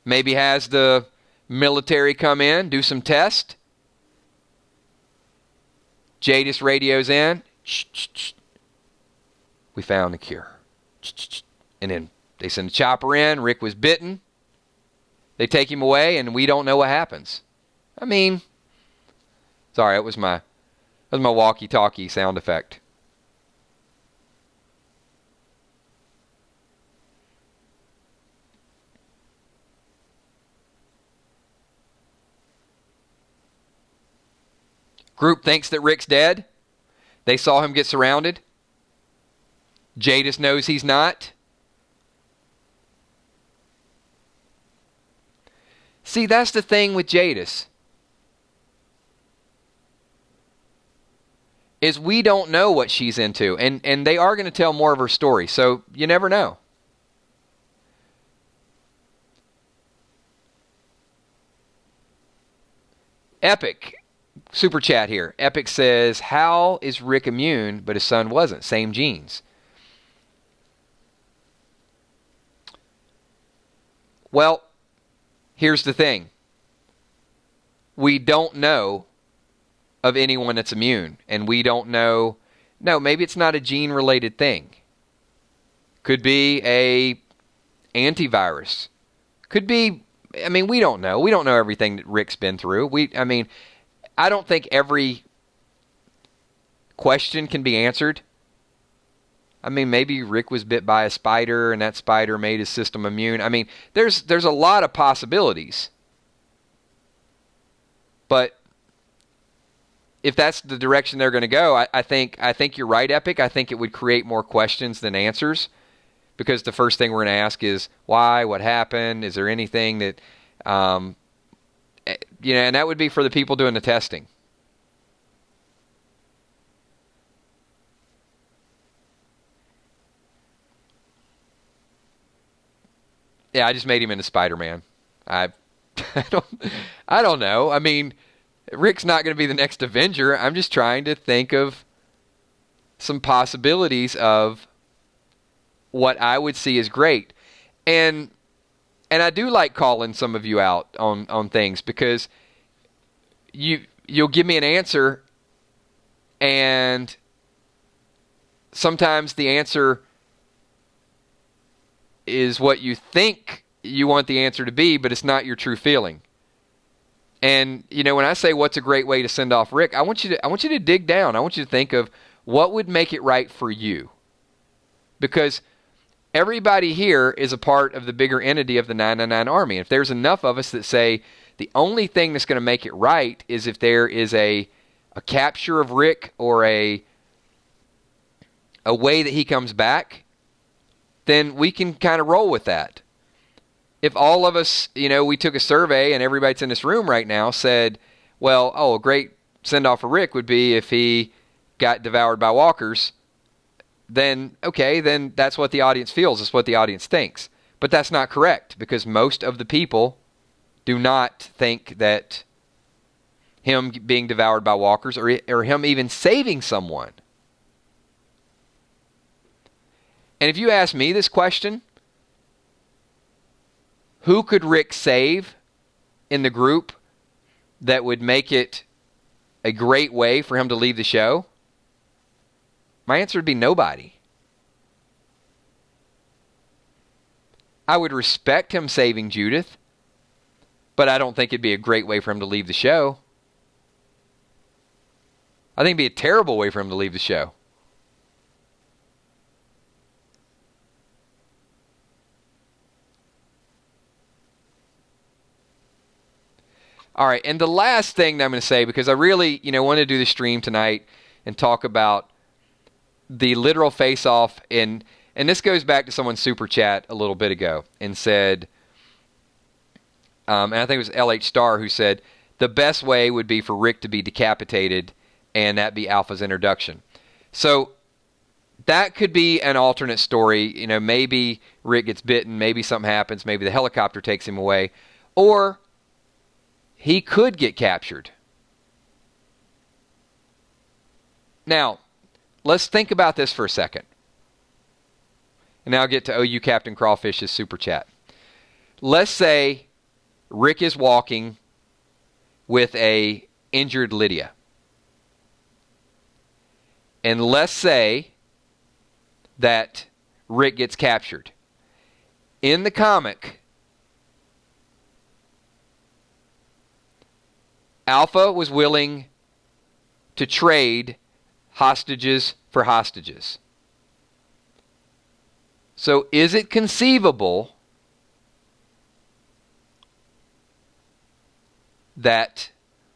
Maybe has the military come in, do some tests. Jadis radios in. Shh, shh, shh. We found the cure. Shh, shh, shh. And then they send a chopper in. Rick was bitten. They take him away, and we don't know what happens. I mean, sorry, that was my walkie-talkie sound effect. Group thinks that Rick's dead. They saw him get surrounded. Jadis knows he's not. See, that's the thing with Jadis. Is we don't know what she's into. And they are going to tell more of her story. So you never know. Epic. Super chat here. Epic says, how is Rick immune, but his son wasn't? Same genes. Well, here's the thing. We don't know of anyone that's immune. And we don't know. No, maybe it's not a gene-related thing. Could be a antivirus. Could be, I mean, we don't know. We don't know everything that Rick's been through. I don't think every question can be answered. I mean, maybe Rick was bit by a spider and that spider made his system immune. I mean, there's a lot of possibilities. But if that's the direction they're going to go, I think you're right, Epic. I think it would create more questions than answers. Because the first thing we're going to ask is, why? What happened? Is there anything that... and that would be for the people doing the testing. Yeah, I just made him into Spider-Man. I don't know. I mean, Rick's not going to be the next Avenger. I'm just trying to think of some possibilities of what I would see as great. And I do like calling some of you out on things because you'll give me an answer and sometimes the answer is what you think you want the answer to be, but it's not your true feeling. And when I say what's a great way to send off Rick, I want you to dig down. I want you to think of what would make it right for you. Because everybody here is a part of the bigger entity of the 999 Army. If there's enough of us that say the only thing that's going to make it right is if there is a capture of Rick or a way that he comes back, then we can kind of roll with that. If all of us, we took a survey and everybody that's in this room right now said, well, a great send-off for Rick would be if he got devoured by walkers, then, okay, then that's what the audience feels. It's what the audience thinks. But that's not correct because most of the people do not think that him being devoured by walkers or him even saving someone. And if you ask me this question, who could Rick save in the group that would make it a great way for him to leave the show? My answer would be nobody. I would respect him saving Judith, but I don't think it'd be a great way for him to leave the show. I think it'd be a terrible way for him to leave the show. All right, and the last thing that I'm going to say, because I really, want to do the stream tonight and talk about the literal face-off, and this goes back to someone's super chat a little bit ago and said, and I think it was LH Star who said, the best way would be for Rick to be decapitated and that be Alpha's introduction. So that could be an alternate story. Maybe Rick gets bitten, maybe something happens, maybe the helicopter takes him away, or he could get captured. Now, let's think about this for a second. And now I'll get to OU Captain Crawfish's super chat. Let's say Rick is walking with a injured Lydia. And let's say that Rick gets captured. In the comic, Alpha was willing to trade hostages for hostages. So is it conceivable that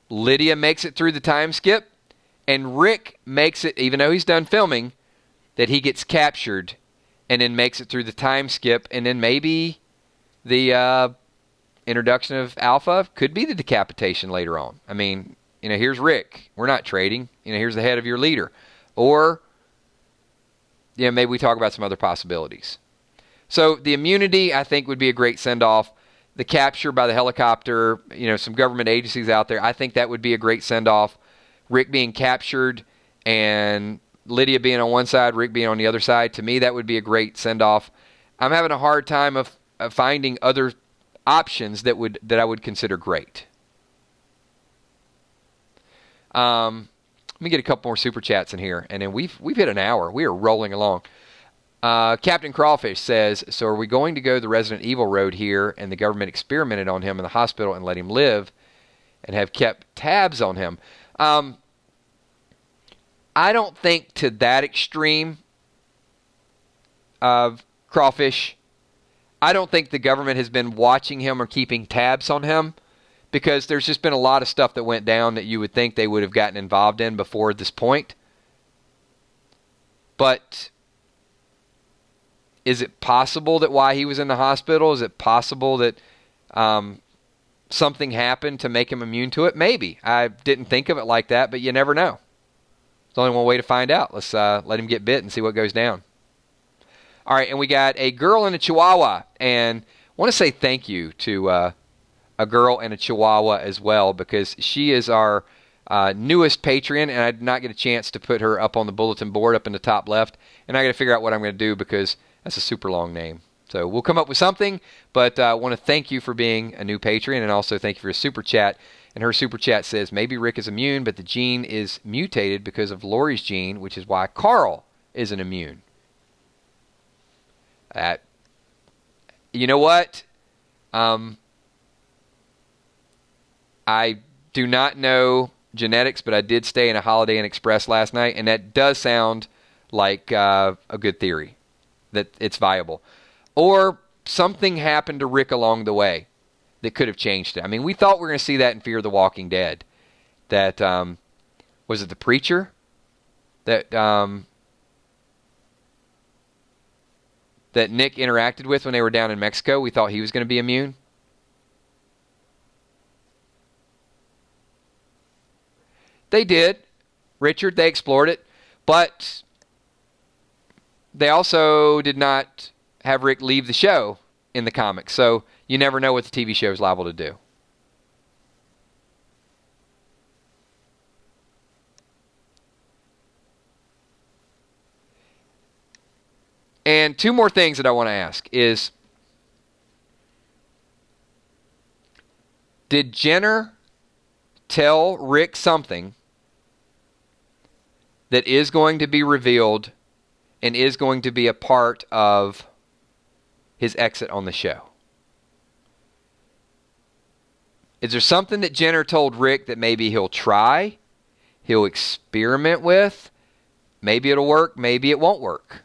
Lydia makes it through the time skip and Rick makes it, even though he's done filming, that he gets captured and then makes it through the time skip, and then maybe the introduction of Alpha could be the decapitation later on. I mean, here's Rick. We're not trading. Here's the head of your leader. Or, maybe we talk about some other possibilities. So the immunity, I think, would be a great send-off. The capture by the helicopter, some government agencies out there, I think that would be a great send-off. Rick being captured and Lydia being on one side, Rick being on the other side, to me, that would be a great send-off. I'm having a hard time of finding other options that I would consider great. Let me get a couple more super chats in here, and then we've hit an hour. We are rolling along. Captain Crawfish says, so are we going to go the Resident Evil road here, and the government experimented on him in the hospital and let him live and have kept tabs on him? I don't think to that extreme of Crawfish. I don't think the government has been watching him or keeping tabs on him, because there's just been a lot of stuff that went down that you would think they would have gotten involved in before this point. But is it possible that while he was in the hospital, is it possible that something happened to make him immune to it? Maybe. I didn't think of it like that, but you never know. There's only one way to find out. Let's let him get bit and see what goes down. All right, and we got a girl and a chihuahua, and I want to say thank you to a girl and a chihuahua as well, because she is our newest patron, and I did not get a chance to put her up on the bulletin board up in the top left, and I got to figure out what I'm going to do because that's a super long name. So we'll come up with something, but I want to thank you for being a new patron, and also thank you for your super chat. And her super chat says, maybe Rick is immune, but the gene is mutated because of Lori's gene, which is why Carl isn't immune. You know what? I do not know genetics, but I did stay in a Holiday Inn Express last night, and that does sound like a good theory, that it's viable. Or something happened to Rick along the way that could have changed it. I mean, we thought we were going to see that in Fear the Walking Dead. That, was it the preacher? That Nick interacted with when they were down in Mexico. We thought he was going to be immune. They did. Richard, they explored it. But they also did not have Rick leave the show in the comics. So you never know what the TV show is liable to do. And two more things that I want to ask is, did Jenner tell Rick something that is going to be revealed and is going to be a part of his exit on the show? Is there something that Jenner told Rick that maybe he'll try, he'll experiment with? Maybe it'll work, maybe it won't work.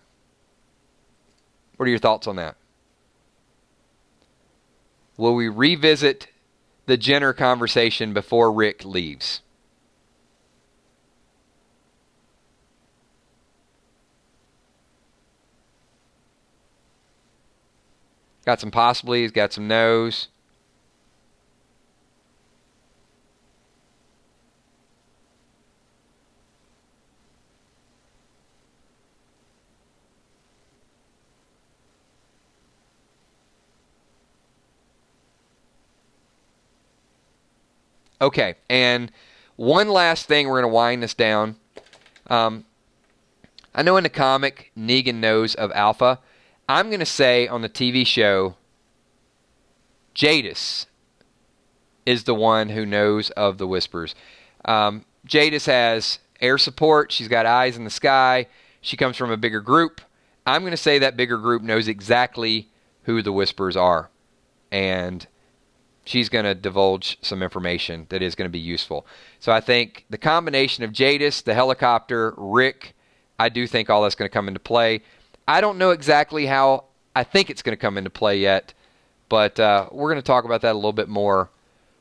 What are your thoughts on that? Will we revisit the Jenner conversation before Rick leaves? Got some possiblies, got some no's. Okay, and one last thing, we're going to wind this down. I know in the comic, Negan knows of Alpha. I'm going to say on the TV show, Jadis is the one who knows of the Whispers. Jadis has air support. She's got eyes in the sky. She comes from a bigger group. I'm going to say that bigger group knows exactly who the Whispers are. And she's going to divulge some information that is going to be useful. So I think the combination of Jadis, the helicopter, Rick, I do think all that's going to come into play. I don't know exactly how I think it's going to come into play yet, but we're going to talk about that a little bit more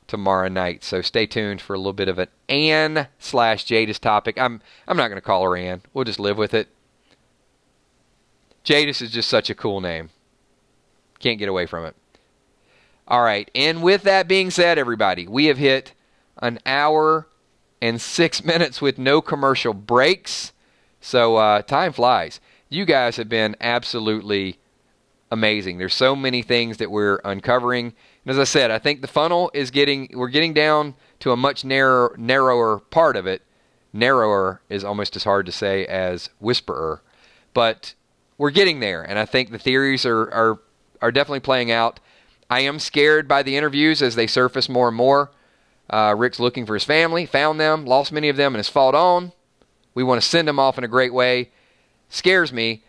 tomorrow night. So stay tuned for a little bit of an Ann/Jadis topic. I'm not going to call her Ann. We'll just live with it. Jadis is just such a cool name. Can't get away from it. All right, and with that being said, everybody, we have hit an hour and 6 minutes with no commercial breaks. So time flies. You guys have been absolutely amazing. There's so many things that we're uncovering. And as I said, I think the funnel is we're getting down to a much narrower part of it. Narrower is almost as hard to say as whisperer. But we're getting there, and I think the theories are definitely playing out. I am scared by the interviews as they surface more and more. Rick's looking for his family, found them, lost many of them, and has fought on. We want to send them off in a great way. Scares me,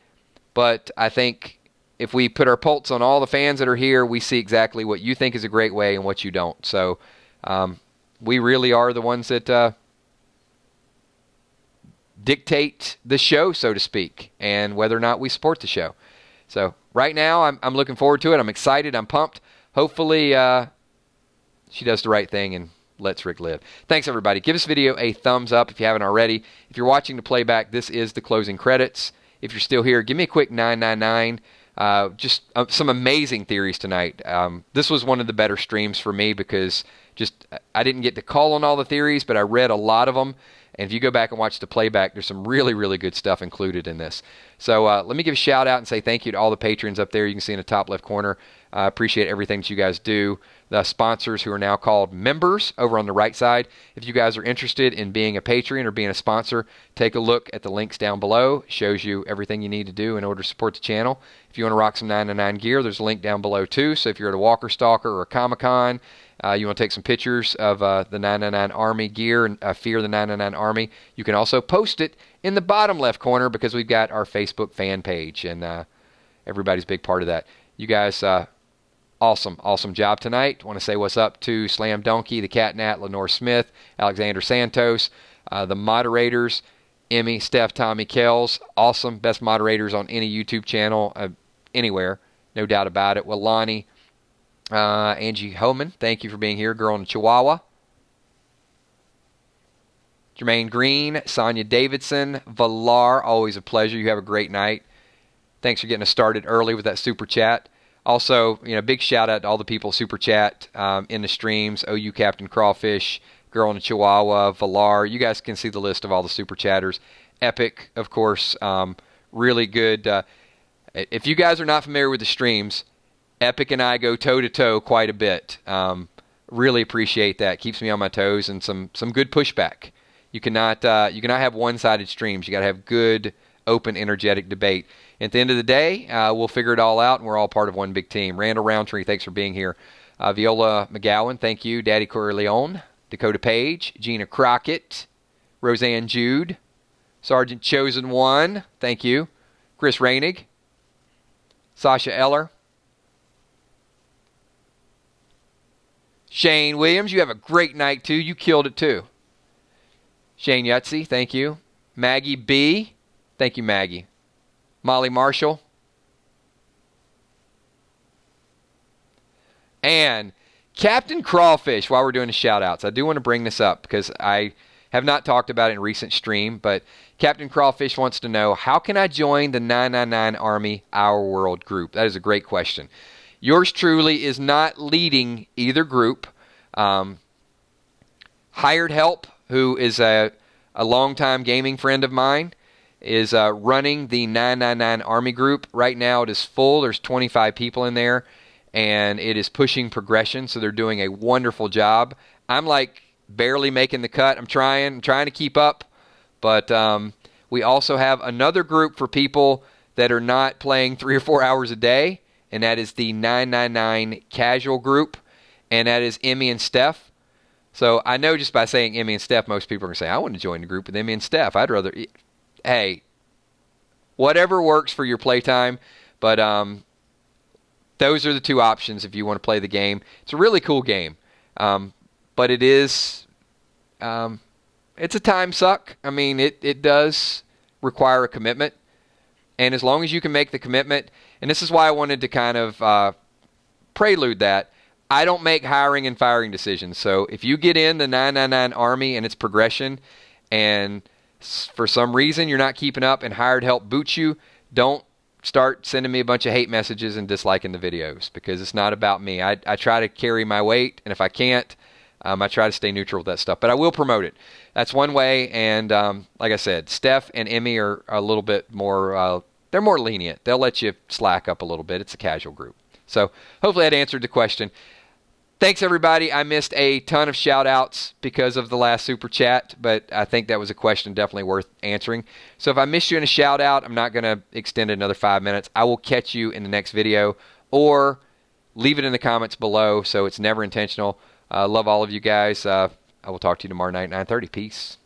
but I think if we put our pulse on all the fans that are here, we see exactly what you think is a great way and what you don't. So we really are the ones that dictate the show, so to speak, and whether or not we support the show. So right now, I'm looking forward to it. I'm excited. I'm pumped. Hopefully, she does the right thing and lets Rick live. Thanks, everybody. Give this video a thumbs up if you haven't already. If you're watching the playback, this is the closing credits. If you're still here, give me a quick 999. Just some amazing theories tonight. This was one of the better streams for me because I didn't get to call on all the theories, but I read a lot of them. And if you go back and watch the playback, there's some really, really good stuff included in this. So let me give a shout out and say thank you to all the patrons up there. You can see in the top left corner. I appreciate everything that you guys do. The sponsors who are now called members over on the right side. If you guys are interested in being a patron or being a sponsor, take a look at the links down below. It shows you everything you need to do in order to support the channel. If you want to rock some 999 gear, there's a link down below too. So if you're at a Walker Stalker or a Comic-Con, you want to take some pictures of the 999 Army gear and Fear the 999 Army, you can also post it in the bottom left corner because we've got our Facebook fan page, and everybody's a big part of that. You guys, awesome job tonight. Want to say what's up to Slam Donkey, the Cat Nat, Lenore Smith, Alexander Santos, the moderators, Emmy, Steph, Tommy, Kells. Awesome. Best moderators on any YouTube channel, anywhere. No doubt about it. Walani, Angie Homan, thank you for being here. Girl in the Chihuahua. Jermaine Green, Sonia Davidson, Valar, always a pleasure. You have a great night. Thanks for getting us started early with that super chat. Also, big shout out to all the people super chat in the streams. OU Captain Crawfish, Girl in the Chihuahua, Valar. You guys can see the list of all the super chatters. Epic, of course. Really good. If you guys are not familiar with the streams, Epic and I go toe-to-toe quite a bit. Really appreciate that. Keeps me on my toes and some good pushback. You cannot have one-sided streams. You got to have good, open, energetic debate. At the end of the day, we'll figure it all out, and we're all part of one big team. Randall Roundtree, thanks for being here. Viola McGowan, thank you. Daddy Corleone, Dakota Page, Gina Crockett, Roseanne Jude, Sergeant Chosen One, thank you. Chris Reinig, Sasha Eller, Shane Williams, you have a great night, too. You killed it, too. Shane Yutzi, thank you. Maggie B, thank you, Maggie. Molly Marshall. And Captain Crawfish, while we're doing the shout-outs, I do want to bring this up because I have not talked about it in recent stream, but Captain Crawfish wants to know, how can I join the 999 Army Our World group? That is a great question. Yours truly is not leading either group. Hired Help, who is a longtime gaming friend of mine, is running the 999 Army group. Right now it is full. There's 25 people in there, and it is pushing progression, so they're doing a wonderful job. I'm like barely making the cut. I'm trying to keep up, but We also have another group for people that are not playing 3 or 4 hours a day, and that is the 999 casual group, and that is Emmy and Steph. So I know just by saying Emmy and Steph, most people are going to say, I want to join the group with Emmy and Steph. I'd rather... Hey, whatever works for your playtime, but those are the two options if you want to play the game. It's a really cool game, but it is... it's a time suck. I mean, it does require a commitment, and as long as you can make the commitment, and this is why I wanted to kind of prelude that, I don't make hiring and firing decisions. So if you get in the 999 Army and its progression, and for some reason you're not keeping up and hired help boot you, don't start sending me a bunch of hate messages and disliking the videos, because it's not about me. I try to carry my weight, and if I can't, I try to stay neutral with that stuff. But I will promote it. That's one way, and like I said, Steph and Emmy are a little bit more, they're more lenient. They'll let you slack up a little bit. It's a casual group. So hopefully that answered the question. Thanks, everybody. I missed a ton of shout-outs because of the last Super Chat, but I think that was a question definitely worth answering. So if I missed you in a shout-out, I'm not going to extend it another 5 minutes. I will catch you in the next video, or leave it in the comments below, so it's never intentional. Love all of you guys. I will talk to you tomorrow night, 9:30. Peace.